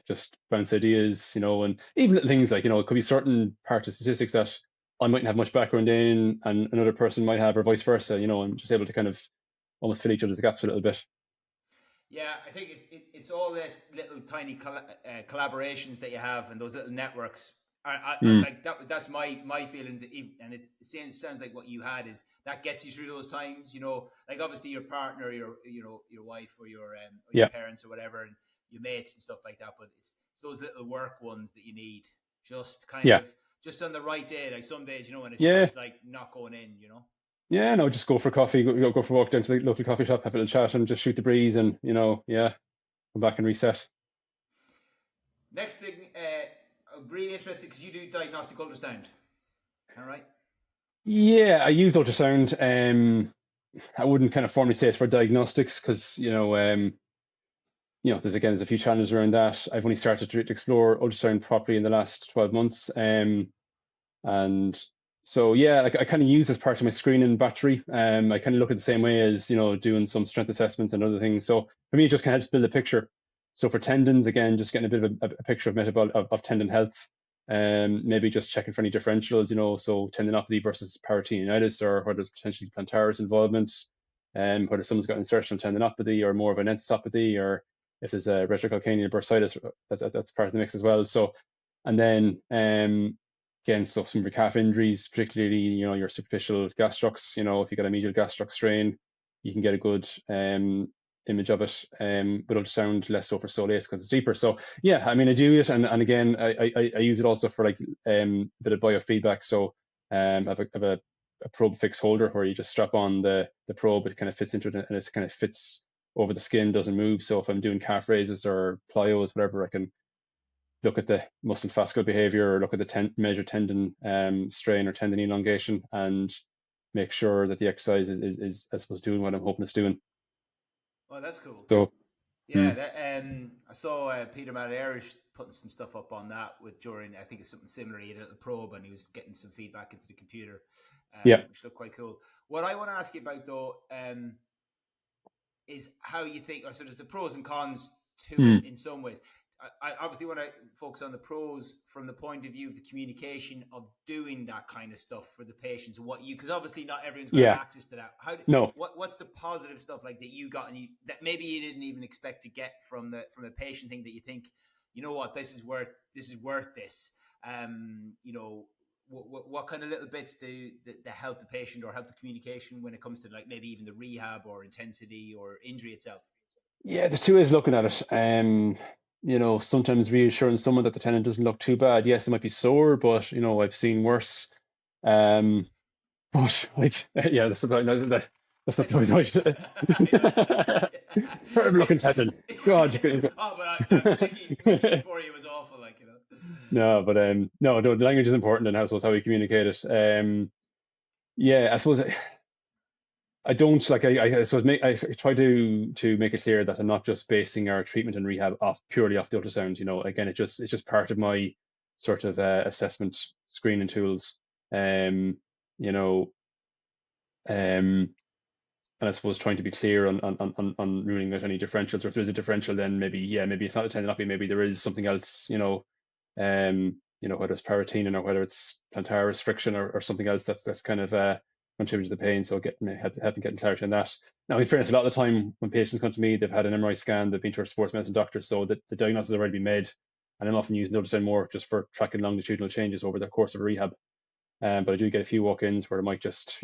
A: just bounce ideas, and even little things like it could be certain parts of statistics that I mightn't have much background in and another person might have, or vice versa, and just able to kind of almost fill each other's gaps a little bit.
B: Yeah, I think it's all this little tiny collaborations that you have and those little networks.
A: Mm,
B: Like that. That's my feelings, and it sounds like what you had is that gets you through those times. Like obviously your partner, your wife, or your
A: yeah,
B: parents or whatever, and your mates and stuff like that. But it's those little work ones that you need, just kind
A: yeah,
B: of just on the right day. Like some days, when it's
A: yeah.
B: just like not going in.
A: Yeah, no, just go for coffee, go for a walk down to the local coffee shop, have a little chat, and just shoot the breeze, and yeah, come back and reset.
B: Next thing, I'm really interested because you do diagnostic ultrasound. All right.
A: Yeah, I use ultrasound. I wouldn't kind of formally say it's for diagnostics because there's a few challenges around that. I've only started to explore ultrasound properly in the last 12 months, and so yeah, like I kind of use as part of my screening battery. I kind of look at the same way as doing some strength assessments and other things. So for me, it just kind of helps build a picture. So for tendons, again, just getting a bit of a picture of of tendon health. Maybe just checking for any differentials, so tendinopathy versus peritendinitis, or whether there's potentially plantaris involvement, whether someone's got insertional tendinopathy or more of an enthesopathy, or if there's a retrocalcaneal bursitis, that's part of the mix as well. So, and then again, so some of your calf injuries, particularly your superficial gastrocs, if you got a medial gastroc strain, you can get a good image of it with ultrasound, less so for soleus because it's deeper. So yeah, I mean I do it, and again I use it also for like a bit of biofeedback. So I have a probe fix holder where you just strap on the probe, it kind of fits into it, and it kind of fits over the skin, doesn't move. So if I'm doing calf raises or plyos, whatever, I can look at the muscle fascicle behavior, or look at the measure tendon strain or tendon elongation, and make sure that the exercise is I suppose doing what I'm hoping it's doing.
B: Oh, that's cool.
A: So
B: Yeah, I saw Peter Malarish putting some stuff up on that during. I think it's something similar. He had a little probe and he was getting some feedback into the computer,
A: yeah,
B: which looked quite cool. What I want to ask you about though is how you think. So there's the pros and cons to it
A: mm,
B: in some ways. I obviously want to focus on the pros from the point of view of the communication of doing that kind of stuff for the patients and because obviously not everyone's going to
A: yeah,
B: have access to that.
A: no,
B: What's the positive stuff like that you got and that maybe you didn't even expect to get from a patient thing that you think, what, this is worth this. What kind of little bits do that help the patient or help the communication when it comes to like maybe even the rehab or intensity or injury itself?
A: yeah. There's two ways of looking at it. sometimes reassuring someone that the tendon doesn't look too bad. Yes, it might be sore, but I've seen worse. Um, but like, yeah, that's not the way. Terrible looking tendon. God, you could.
B: Oh, but Mickey before he was awful, like, you know.
A: No, but no, the language is important, and I suppose how we communicate it. Yeah, I suppose I don't like. I suppose I try to make it clear that I'm not just basing our treatment and rehab off purely off the ultrasound. Again, it's just part of my sort of assessment screening tools. Um, you know, um, and I suppose trying to be clear on ruling out any differentials. Or if there's a differential, then maybe it's not a tendinopathy. Maybe there is something else. Whether it's parotinon or whether it's plantar friction or something else that's kind of contributing to the pain. So helping getting clarity on that. Now, in fairness, a lot of the time when patients come to me, they've had an MRI scan, they've been to a sports medicine doctor, so the diagnosis has already been made. And I'm often using ultrasound more just for tracking longitudinal changes over the course of rehab. But I do get a few walk-ins where I might just,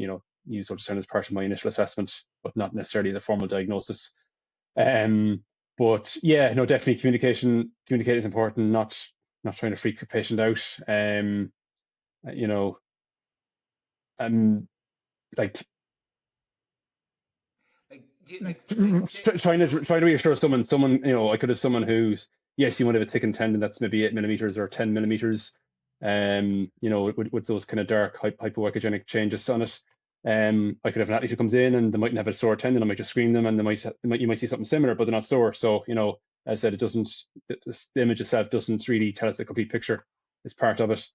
A: use ultrasound as part of my initial assessment, but not necessarily as a formal diagnosis. Um, but yeah, no, definitely communicate is important. Not trying to freak the patient out. You know, like
B: Like, say,
A: trying to reassure someone. I could have someone who's, yes, you want to have a thickened tendon that's maybe 8 millimeters or 10 millimeters. With those kind of dark hypoechogenic changes on it. I could have an athlete who comes in and they mightn't have a sore tendon. I might just screen them and you might see something similar, but they're not sore. So, as I said, the image itself doesn't really tell us the complete picture. It's part of it.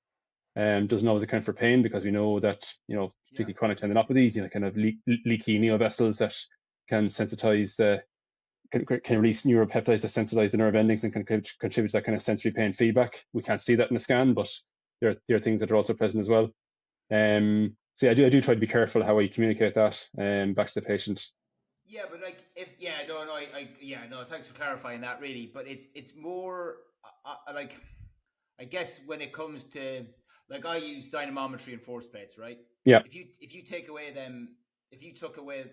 A: Doesn't always account for pain because we know that,
B: yeah,
A: particularly chronic tendinopathies, kind of leaky neovessels that can sensitize can release neuropeptides that sensitize the nerve endings and can contribute to that kind of sensory pain feedback. We can't see that in the scan, but there are things that are also present as well. So yeah, I do try to be careful how I communicate that back to the patient.
B: yeah, but like, if yeah, no, yeah, no, thanks for clarifying that, really. But it's more like, I guess when it comes to, like, I use dynamometry and force plates, right?
A: Yeah,
B: If you take away them, if you took away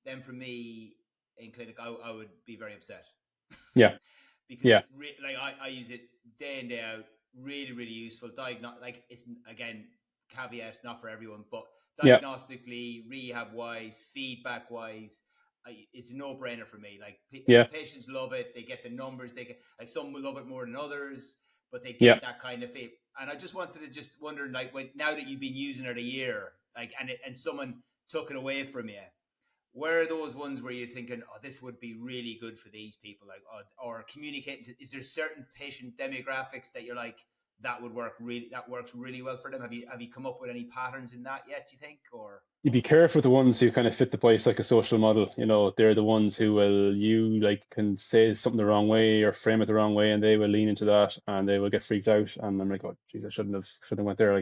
B: them from me in clinic, I would be very upset.
A: yeah,
B: Because
A: yeah,
B: like, I use it day in, day out, really, really useful. Like, it's, again, caveat, not for everyone, but
A: yeah,
B: diagnostically, rehab wise, feedback wise, it's a no brainer for me. Like,
A: yeah,
B: patients love it. They get the numbers. They get, like, some will love it more than others, but they
A: yeah.
B: get that kind of feel. And I just wanted to just wonder, like, now that you've been using it a year, like, and someone took it away from you, where are those ones where you're thinking, oh, this would be really good for these people, like, or communicating to, is there certain patient demographics that you're like, that works really well for them? Have you come up with any patterns in that yet, do you think? Or
A: You be careful with the ones who kind of fit the biopsychosocial model. They're the ones who you like can say something the wrong way or frame it the wrong way, and they will lean into that and they will get freaked out. And I'm like, oh, geez, I shouldn't have went there,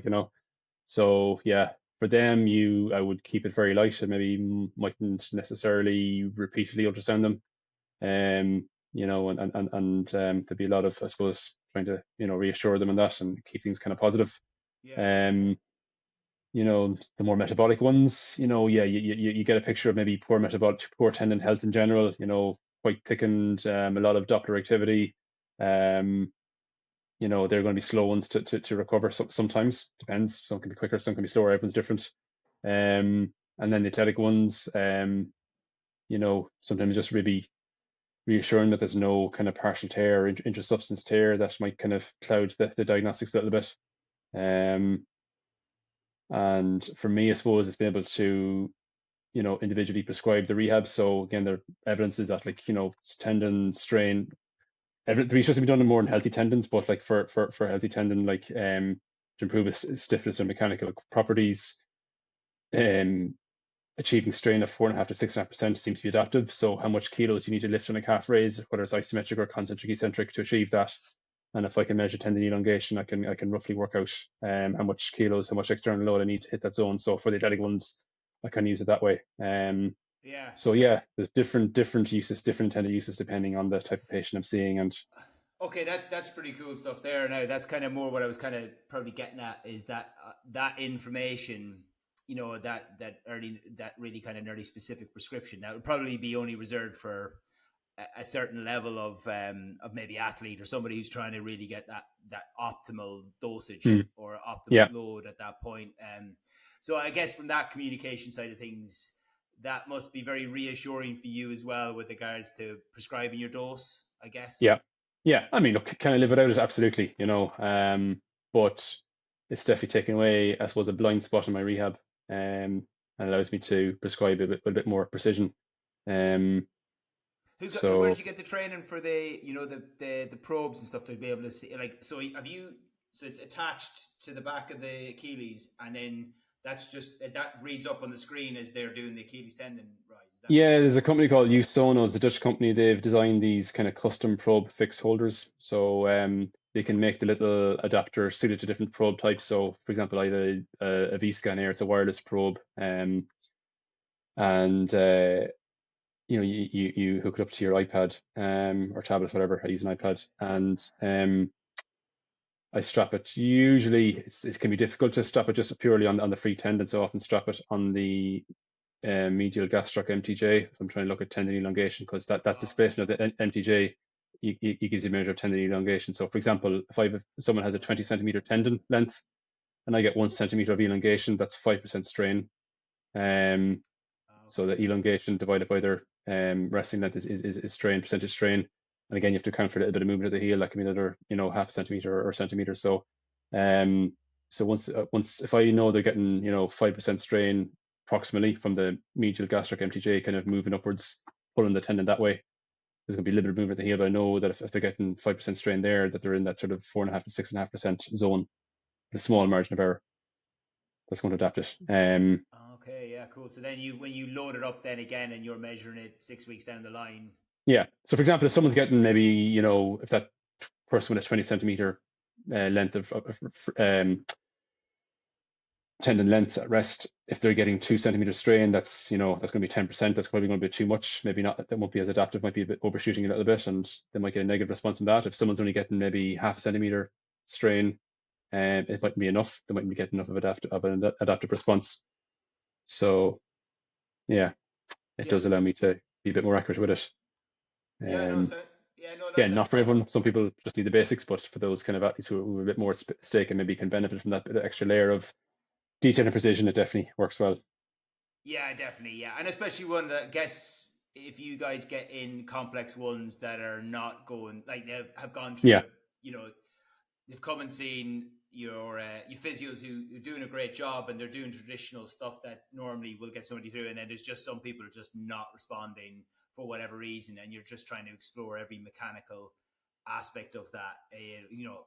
A: So yeah, for them, I would keep it very light and maybe mightn't necessarily repeatedly ultrasound them. There'd be a lot of, I suppose, trying to, reassure them on that and keep things kind of positive.
B: yeah,
A: Um, the more metabolic ones, yeah, you get a picture of maybe poor tendon health in general, quite thickened, a lot of Doppler activity. Um, they're going to be slow ones to recover sometimes. Depends. Some can be quicker, some can be slower. Everyone's different. And then the athletic ones, sometimes just really reassuring that there's no kind of partial tear or intrasubstance tear that might kind of cloud the diagnostics a little bit. Um, and for me, I suppose it's been able to, individually prescribe the rehab. So again, the evidence is that, like, tendon strain, the research has been done on more on healthy tendons, but like for healthy tendon, like to improve its stiffness and mechanical properties, um, achieving strain of 4.5 to 6.5% seems to be adaptive. So how much kilos you need to lift on a calf raise, whether it's isometric or concentric eccentric, to achieve that. And if I can measure tendon elongation, I can roughly work out how much kilos, how much external load I need to hit that zone. So for the athletic ones, I can use it that way.
B: yeah.
A: So yeah, there's different uses, different intended uses depending on the type of patient I'm seeing. And
B: Okay, that's pretty cool stuff there. Now, that's kind of more what I was kind of probably getting at, is that that information, that really kind of nerdy specific prescription that would probably be only reserved for a certain level of maybe athlete or somebody who's trying to really get that optimal dosage
A: Mm.
B: or optimal
A: Yeah,
B: load at that point. So I guess from that communication side of things, that must be very reassuring for you as well with regards to prescribing your dose, I guess.
A: yeah, yeah. I mean, look, can I live without it? Absolutely, but it's definitely taken away, I suppose, a blind spot in my rehab, and allows me to prescribe a bit more precision. Um,
B: Where did
A: so
B: you get the training for the probes and stuff to be able to see? Like, so have you? So it's attached to the back of the Achilles, and then that reads up on the screen as they're doing the Achilles tendon rise. Is that right?
A: yeah, there's a company called Usono. It's a Dutch company. They've designed these kind of custom probe fix holders, so they can make the little adapter suited to different probe types. So, for example, I have a V-Scan Air. It's a wireless probe, and you hook it up to your iPad or tablet, whatever. I use an
B: Yeah.
A: iPad, and I strap it. Usually, it can be difficult to strap it just purely on the free tendon. So I often strap it on the medial gastroc MTJ if I'm trying to look at tendon elongation, because that
B: Okay.
A: displacement of the MTJ it gives you a measure of tendon elongation. So, for example, if someone has a 20
B: Okay.
A: centimeter tendon length and I get 1 centimeter of elongation, that's 5% strain. Um, so
B: Okay.
A: the elongation divided by their resting length is strain, percentage strain. And again, you have to account for a little bit of movement of the heel. That can be another, half a centimeter or centimeter. So, um, so once if I know they're getting, 5% strain approximately from the medial gastric MTJ, kind of moving upwards, pulling the tendon that way, there's going to be a little bit of movement of the heel. But I know that if they're getting 5% strain there, that they're in that sort of 4.5 to 6.5% zone, a small margin of error that's going to adapt it.
B: Okay. Yeah. Cool. So then when you load it up, then again, and you're measuring it 6 weeks down the line.
A: Yeah. So, for example, if someone's getting maybe, if that person with a 20 centimeter length of tendon length at rest, if they're getting 2 centimeter strain, that's going to be 10%. That's probably going to be too much. Maybe not. That won't be as adaptive. Might be a bit overshooting a little bit, and they might get a negative response from that. If someone's only getting maybe half a centimeter strain, it mightn't be enough. They mightn't be getting enough of an adaptive response. So yeah, it
B: Yeah.
A: does allow me to be a bit more accurate with it.
B: Yeah. No.
A: Um,
B: So yeah. No.
A: Again, not for everyone. Some people just need the basics, but for those kind of athletes who are a bit more at stake and maybe can benefit from that bit of extra layer of detail and precision, it definitely works well.
B: Yeah, definitely. Yeah, and especially one that I guess if you guys get in complex ones that are not going like they have gone through
A: Yeah,
B: a they've come and seen your physios who are doing a great job and they're doing traditional stuff that normally will get somebody through, and then there's just some people are just not responding for whatever reason, and you're just trying to explore every mechanical aspect of that.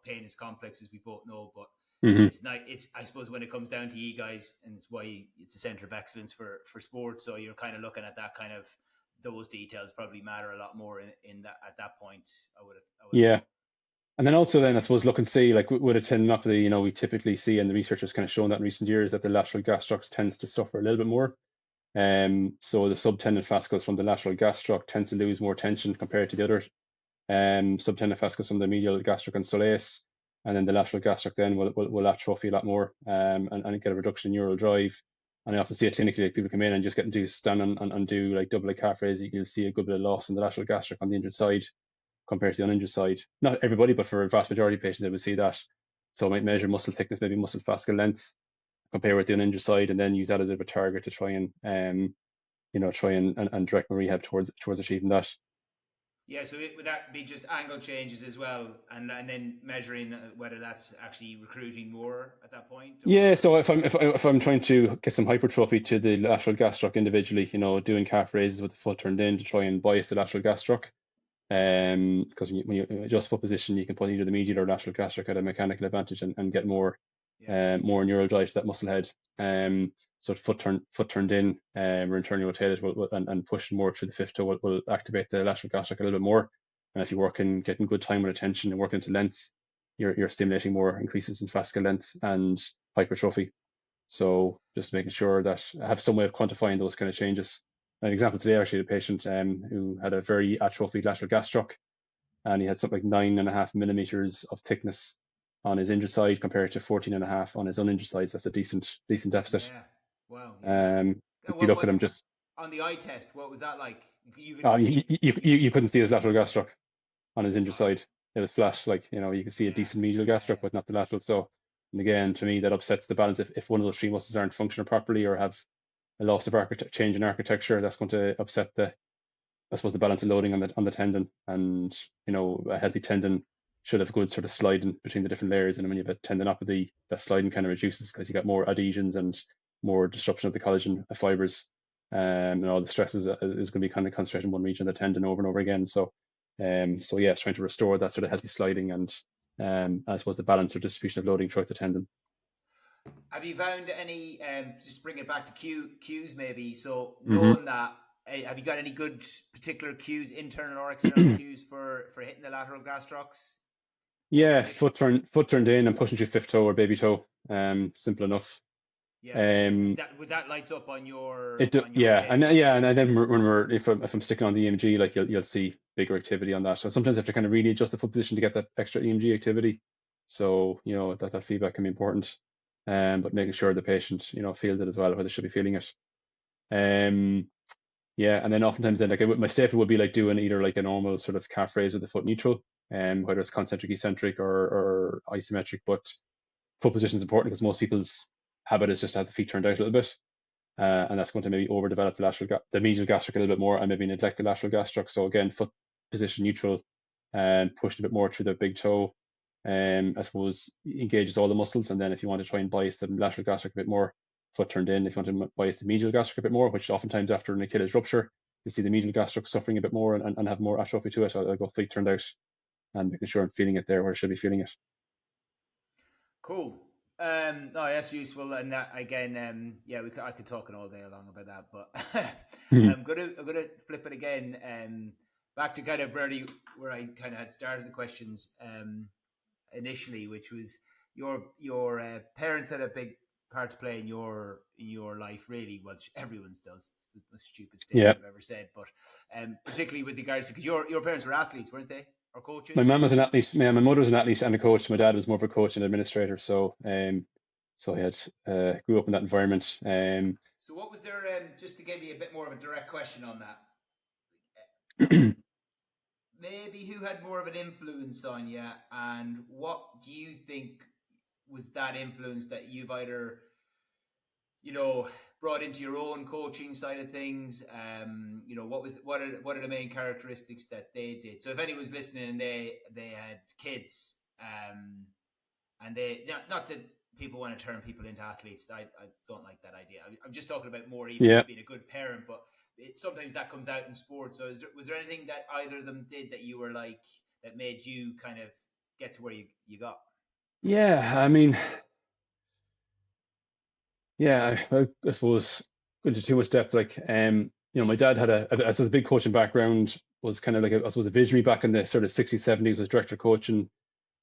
B: Pain is complex, as we both know, but
A: hmm
B: it's not. It's I suppose when it comes down to you guys, and it's why it's a center of excellence for sports. So you're kind of looking at that kind of those details probably matter a lot more in that at that point. I would have
A: yeah.
B: thought.
A: And then also then I suppose look and see like with a tendinopathy, we typically see, and the research has kind of shown that in recent years, that the lateral gastroc tends to suffer a little bit more. So the subtendon fascicles from the lateral gastroc tends to lose more tension compared to the other subtendon fascicles from the medial gastric and soleus, and then the lateral gastric then will atrophy a lot more, and get a reduction in neural drive. And I often see it clinically, like people come in and just get to stand and do like double leg calf raise. You'll see a good bit of loss in the lateral gastric on the injured side compared to the uninjured side. Not everybody, but for a vast majority of patients, they will see that. So I might measure muscle thickness, maybe muscle fascicle length, compare with the uninjured side, and then use that as a bit of a target to try and try and direct my rehab towards achieving that.
B: Yeah, so would that be just angle changes as well, and then measuring whether that's actually recruiting more at that point,
A: Yeah,
B: or
A: so if I'm trying to get some hypertrophy to the lateral gastroc individually, doing calf raises with the foot turned in to try and bias the lateral gastroc. Because when you adjust foot position, you can put either the medial or lateral gastric at a mechanical advantage and get
B: yeah,
A: more neural drive to that muscle head. So foot turned in, or internally rotated, and pushing more through the fifth toe will activate the lateral gastric a little bit more. And if you work in getting good time with attention and working into length, you're stimulating more increases in fascicle length and hypertrophy. So just making sure that I have some way of quantifying those kind of changes. An example today, actually, a patient who had a very atrophied lateral gastroc, and he had something like 9.5 millimeters of thickness on his injured side compared to 14.5 on his uninjured side. So that's a decent deficit.
B: yeah, wow, yeah.
A: If
B: And
A: you look at him,
B: what
A: just
B: on the eye test? What was that like Even
A: You couldn't see his lateral gastroc on his injured side. It was flat, like, you can see a
B: yeah,
A: decent medial
B: yeah,
A: gastroc, but not the lateral. So, and again, to me, that upsets the balance. If one of those three muscles aren't functioning properly or have a loss of change in architecture, that's going to upset I suppose, the balance of loading on the tendon. And, a healthy tendon should have a good sort of sliding between the different layers. And when you have a tendinopathy, that sliding kind of reduces because you got more adhesions and more disruption of the collagen fibers. And all the stress is going to be kind of concentrated in one region of the tendon over and over again. So yeah, it's trying to restore that sort of healthy sliding and I suppose the balance or distribution of loading throughout the tendon.
B: Have you found any, just bring it back to cues maybe, so
A: Hmm.
B: knowing that, have you got any good particular cues, internal or external cues for hitting the lateral gastrocs or
A: Yeah,
B: position?
A: foot turned in and pushing through fifth toe or baby toe. Simple enough.
B: Yeah.
A: Um,
B: Would that lights up on your
A: yeah, and
B: page?
A: then when if I'm sticking on the EMG, like you'll see bigger activity on that. So sometimes I have to kind of really adjust the foot position to get that extra EMG activity. So that feedback can be important. But making sure the patient feels it as well, where they should be feeling it. Um, yeah, and then oftentimes then like my staple would be like doing either like a normal sort of calf raise with the foot neutral, whether it's concentric, eccentric, or isometric. But foot position is important because most people's habit is just to have the feet turned out a little bit. And that's going to maybe overdevelop the medial gastric a little bit more and maybe neglect the lateral gastric. So again, foot position neutral and pushed a bit more through the big toe. I suppose engages all the muscles. And then if you want to try and bias the lateral gastric a bit more, foot turned in. If you want to bias the medial gastric a bit more, which oftentimes after an Achilles rupture, you see the medial gastric suffering a bit more and have more atrophy to it. I'll go feet turned out and making sure I'm feeling it there where I should be feeling it.
B: Cool. No, that's useful, and that again, yeah, I could talk all day long about that, but I'm gonna flip it again, back to kind of where I kind of had started the questions, initially, which was your parents had a big part to play in your life, really. Well, everyone's does. It's the most stupid
A: Yeah.
B: statement I've ever said, but particularly with regards to, because your parents were athletes, weren't they, or
A: My
B: coaches?
A: mum was an athlete. My mother was an athlete and a coach. My dad was more of a coach and administrator. So I had grew up in that environment.
B: So what was their, just to give you a bit more of a direct question on that, maybe who had more of an influence on you, and what do you think was that influence that you've either, you know, brought into your own coaching side of things? What are the main characteristics that they did? So if anyone's listening and they had kids, and they, not that people want to turn people into athletes, I don't like that idea. I'm just talking about more even
A: Yeah.
B: just being a good parent, but sometimes that comes out in sports. So was there anything that either of them did that you were like, that made you kind of get to where you got?
A: Yeah. I mean, yeah, I suppose go into too much depth. Like, my dad had as a big coaching background, was kind of like I suppose a visionary back in the sort of 60s, 70s, was director of coaching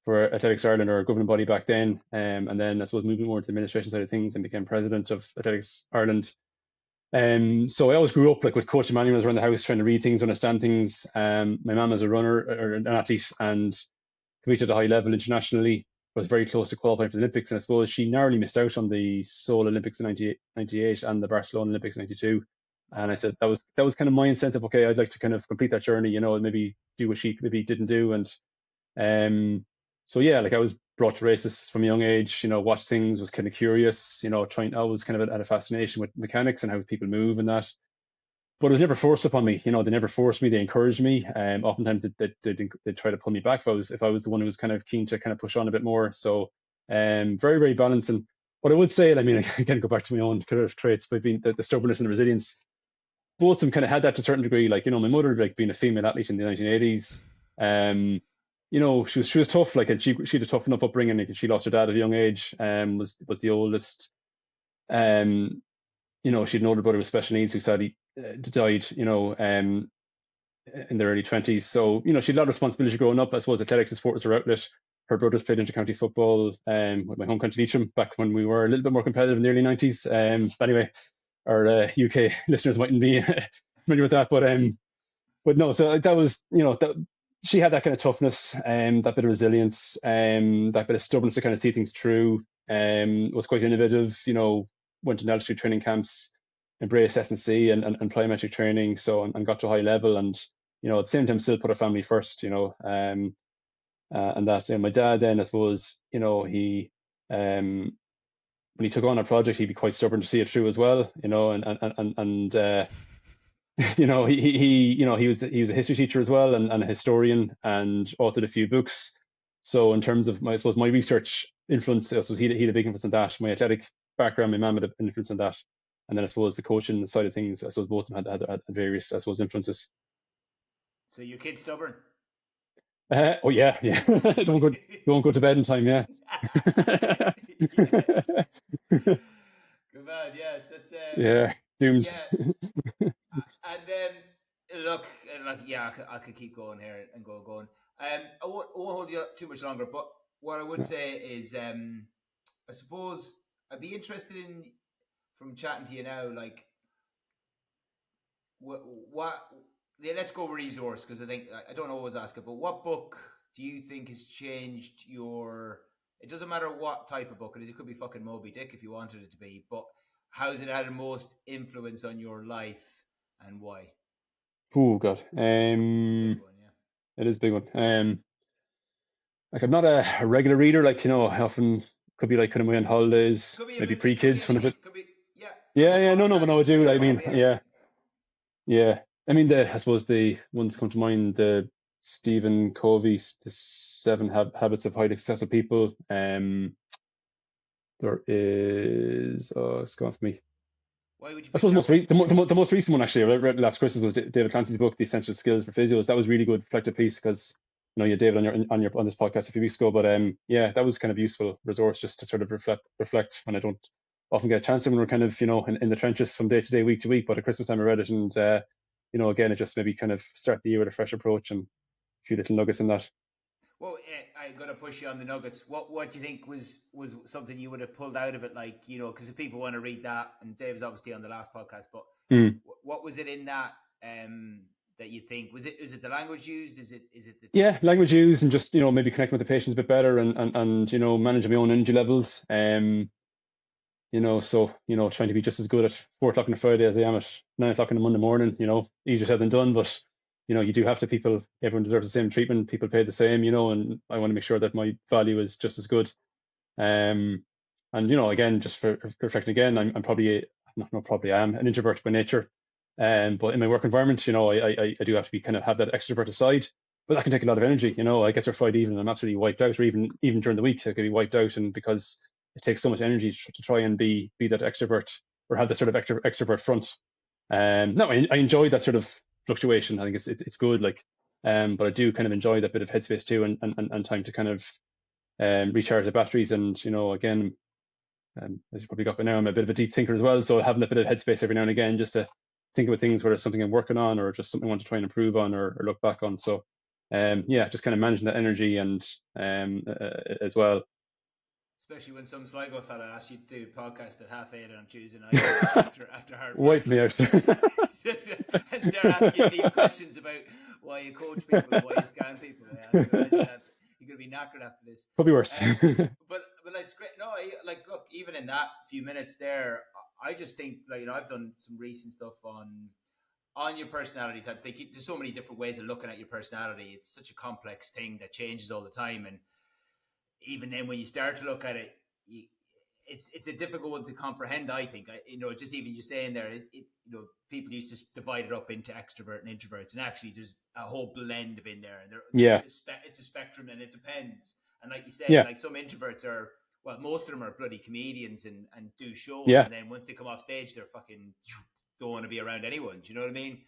A: for Athletics Ireland or a governing body back then. And then I suppose moving more to the administration side of things and became president of Athletics Ireland. So I always grew up like with coaching manuals around the house, trying to read things, understand things. My mum was a runner or an athlete and competed at a high level internationally, was very close to qualifying for the Olympics. And I suppose she narrowly missed out on the Seoul Olympics in 98 and the Barcelona Olympics in 92. And I
B: Okay.
A: said that was kind of my incentive. Okay, I'd like to kind of complete that journey, and maybe do what she maybe didn't do. And so yeah, like I was brought to races from a young age, watched things, was kind of curious, trying, I was kind of had a fascination with mechanics and how people move and that. But it was never forced upon me. They never forced me. They encouraged me. Oftentimes they try to pull me back if I was the one who was kind of keen to kind of push on a bit more. So, very very balanced. And what I would say, I mean, again, go back to my own kind of traits, but being the stubbornness and the resilience. Both of them kind of had that to a certain degree. Like, my mother, like being a female athlete in the 1980s, she was tough. Like, and she had a tough enough upbringing. Like, she lost her dad at a young age. Was the oldest. Um, she had an older brother with special needs who sadly died, in their early 20s. So, she had a lot of responsibility growing up. I suppose athletics and sport was her outlet. Her brothers played intercounty football with my home country Leitrim back when we were a little bit more competitive in the early 90s. But anyway, our UK listeners mightn't be familiar with that. But no, so that was, that she had that kind of toughness, that bit of resilience, that bit of stubbornness to kind of see things through. Was quite innovative, went to altitude training camps, embraced S&C and plyometric training, so and got to a high level, and at the same time still put our family first, and that my dad then, I suppose, he when he took on a project, he'd be quite stubborn to see it through as well, and he was a history teacher as well, and a historian, and authored a few books. So in terms of I suppose my research influence, I suppose he had a big influence on that. My athletic background, my mum had an influence on that, and then I suppose the coaching side of things, I suppose both of them had various, I suppose, influences.
B: So your kid's stubborn?
A: Oh yeah, yeah. Don't go to bed in time, yeah.
B: Yeah. Good man, yes. That's
A: Yeah, doomed.
B: yeah. And then look, like yeah, I could keep going here and going. I won't hold you up too much longer. But what I would
A: Yeah.
B: say is, I suppose I'd be interested in from chatting to you now, like what yeah, let's go resource, because I think I don't always ask it, but what book do you think has changed your? It doesn't matter what type of book it is. It could be fucking Moby Dick if you wanted it to be, but how has it had the most influence on your life and why?
A: Oh God.
B: It's a big one, yeah.
A: It is a big one. Like I'm not a regular reader. Like I often could be like kind of away on holidays,
B: Could be a
A: maybe
B: movie, could be
A: pre-kids
B: a
A: when a bit.
B: could be yeah, could be
A: Yeah,
B: a
A: yeah, no, but
B: podcast,
A: no, I
B: could
A: do.
B: be
A: I mean,
B: anything.
A: yeah, yeah. I mean, I suppose the ones come to mind, the Stephen Covey's The Seven Habits of Highly Successful People. There is, it's gone for me.
B: Why would you
A: I
B: pick
A: suppose
B: that one?
A: the most recent one actually I read last Christmas was David Clancy's book, The Essential Skills for Physios. That was really good, reflective piece, because you had David on this podcast a few weeks ago. But yeah, that was kind of useful resource just to sort of reflect when I don't often get a chance to, when we're kind of in the trenches from day to day, week to week. But at Christmas time I read it, and again, it just maybe kind of start the year with a fresh approach and a few little nuggets in that.
B: Well, I'm gonna push you on the nuggets. What do you think was something you would have pulled out of it? Like, because if people want to read that, and Dave's obviously on the last podcast, but
A: Mm.
B: what was it in that that you think was it the language used? Is it the
A: Yeah,
B: types of
A: language use, and just maybe connecting with the patients a bit better, and managing my own energy levels. So, trying to be just as good at 4 o'clock on a Friday as I am at 9 o'clock on a Monday morning, easier said than done, but, you do have to, everyone deserves the same treatment, people pay the same, and I want to make sure that my value is just as good. Um, and, again, just for reflecting again, I'm probably, not probably I am an introvert by nature. But in my work environment, I do have to be kind of have that extrovert aside, but that can take a lot of energy. I get to a Friday evening, I'm absolutely wiped out, or even during the week, I could be wiped out, and because it takes so much energy to try and be that extrovert, or have that sort of extrovert front. No, I enjoy that sort of fluctuation. I think it's good. Like, but I do kind of enjoy that bit of headspace too, and time to kind of recharge the batteries. And again, as you probably got by now, I'm a bit of a deep thinker as well. So having a bit of headspace every now and again, just to think about things, whether it's something I'm working on, or just something I want to try and improve on, or look back on. So yeah, just kind of managing that energy, and as well.
B: especially when some Sligo fella asks you to do a podcast at 8:30 on Tuesday night after hard
A: Wipe
B: work.
A: me out.
B: And start asking you deep questions about why you coach people and why you scan people. Yeah, I can imagine that you're gonna be knackered after this.
A: Probably worse.
B: But it's great. No, like look, even in that few minutes there, I just think like I've done some recent stuff on your personality types. There's so many different ways of looking at your personality. It's such a complex thing that changes all the time, and even then when you start to look at it, it's a difficult one to comprehend. I think just even you saying there is people used to divide it up into extrovert and introverts, and actually there's a whole blend of in there, and
A: Yeah.
B: it's a spectrum, and it depends. And like you said,
A: Yeah.
B: like some introverts are, well, most of them are bloody comedians and do shows,
A: Yeah.
B: and then once they come off stage, they're fucking don't want to be around anyone. Do you know what I mean?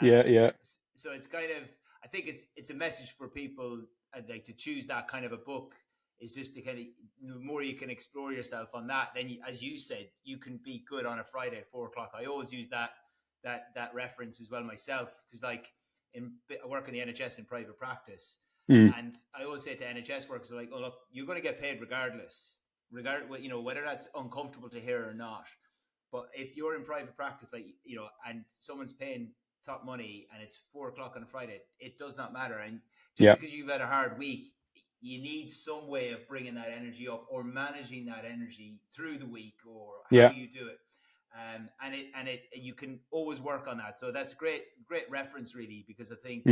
A: Yeah.
B: So it's kind of, I think it's a message for people. I'd like to choose that kind of a book is just to kind of, the more you can explore yourself on that, then as you said, you can be good on a Friday at 4 o'clock. I always use that reference as well myself, because like I work in the NHS in private practice, and I always say to NHS workers, like, oh look, you're going to get paid regardless, whether that's uncomfortable to hear or not. But if you're in private practice, like and someone's paying top money and it's 4 o'clock on a Friday, it does not matter. And just because you've had a hard week, you need some way of bringing that energy up or managing that energy through the week, or how you do it. and you can always work on that. So that's great reference, really, because I think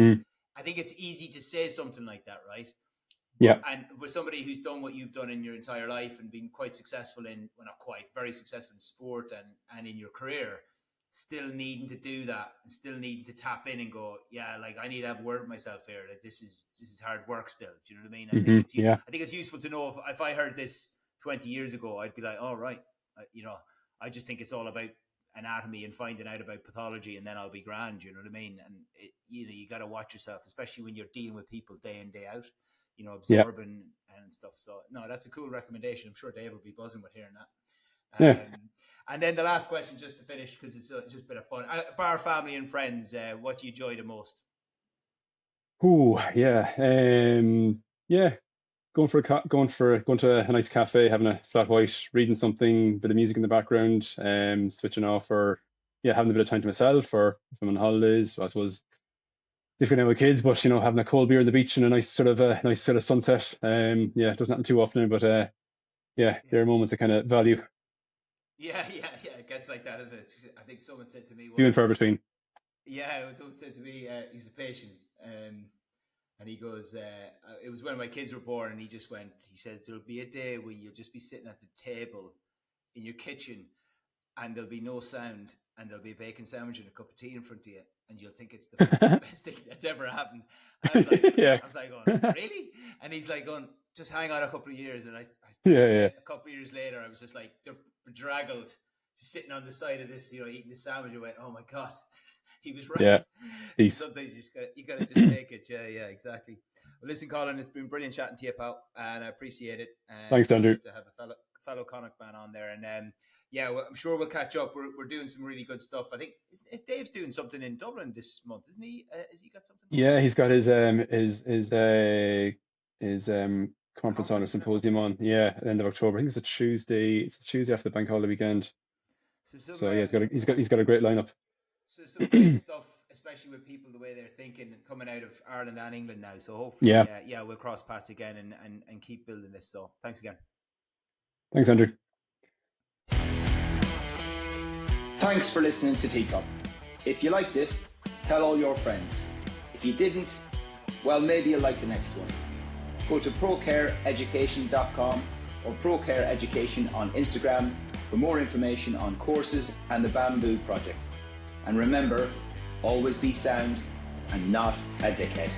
B: it's easy to say something like that, right?
A: Yeah.
B: And for somebody who's done what you've done in your entire life and been quite successful very successful in sport and in your career, still needing to do that and still needing to tap in and go, yeah, like I need to have a word with myself here. Like this is hard work still. Do you know what I mean? I think it's useful to know if I heard this 20 years ago, I'd be like, oh, right. I just think it's all about anatomy and finding out about pathology, and then I'll be grand. You know what I mean? And you got to watch yourself, especially when you're dealing with people day in, day out. Absorbing and stuff. So no, that's a cool recommendation. I'm sure Dave will be buzzing with hearing that. And then the last question, just to finish, because it's just a bit of fun. Bar family and friends, what do you enjoy the most?
A: Going to a nice cafe, having a flat white, reading something, bit of music in the background, switching off, or having a bit of time to myself, or if I'm on holidays, I suppose different now with kids, but having a cold beer on the beach and a nice sort of sunset. It doesn't happen too often, but there are moments I kind of value.
B: Yeah, it gets like that, isn't it? I think someone said to me
A: few and far between.
B: Yeah, someone said to me, he's a patient, and he goes, it was when my kids were born, and he says, there'll be a day when you'll just be sitting at the table in your kitchen and there'll be no sound, and there'll be a bacon sandwich and a cup of tea in front of you, and you'll think it's the best thing that's ever happened. I was like, going, really? And he's like, going, just hang on a couple of years. And a couple of years later, I was just like bedraggled, just sitting on the side of this, eating the sandwich. I went, oh my God, he was right. Yeah. Sometimes you got to just take it. Yeah, exactly. Well, listen, Colin, it's been brilliant chatting to you, pal, and I appreciate it.
A: Thanks, Andrew.
B: To have a fellow Connacht man on there, and well, I'm sure we'll catch up. We're doing some really good stuff. I think is Dave's doing something in Dublin this month, isn't he? Has he got something?
A: Yeah, he's got his conference on or symposium on. Yeah, at the end of October. I think it's a Tuesday. It's the Tuesday after the bank holiday weekend. So he's got a great lineup.
B: So some great stuff, especially with people the way they're thinking and coming out of Ireland and England now. So hopefully, we'll cross paths again and keep building this. So thanks again.
A: Thanks, Andrew.
C: Thanks for listening to TCUP. If you liked it, tell all your friends. If you didn't, well, maybe you'll like the next one. Go to procareeducation.com or Procare Education on Instagram for more information on courses and the Bamboo Project. And remember, always be sound and not a dickhead.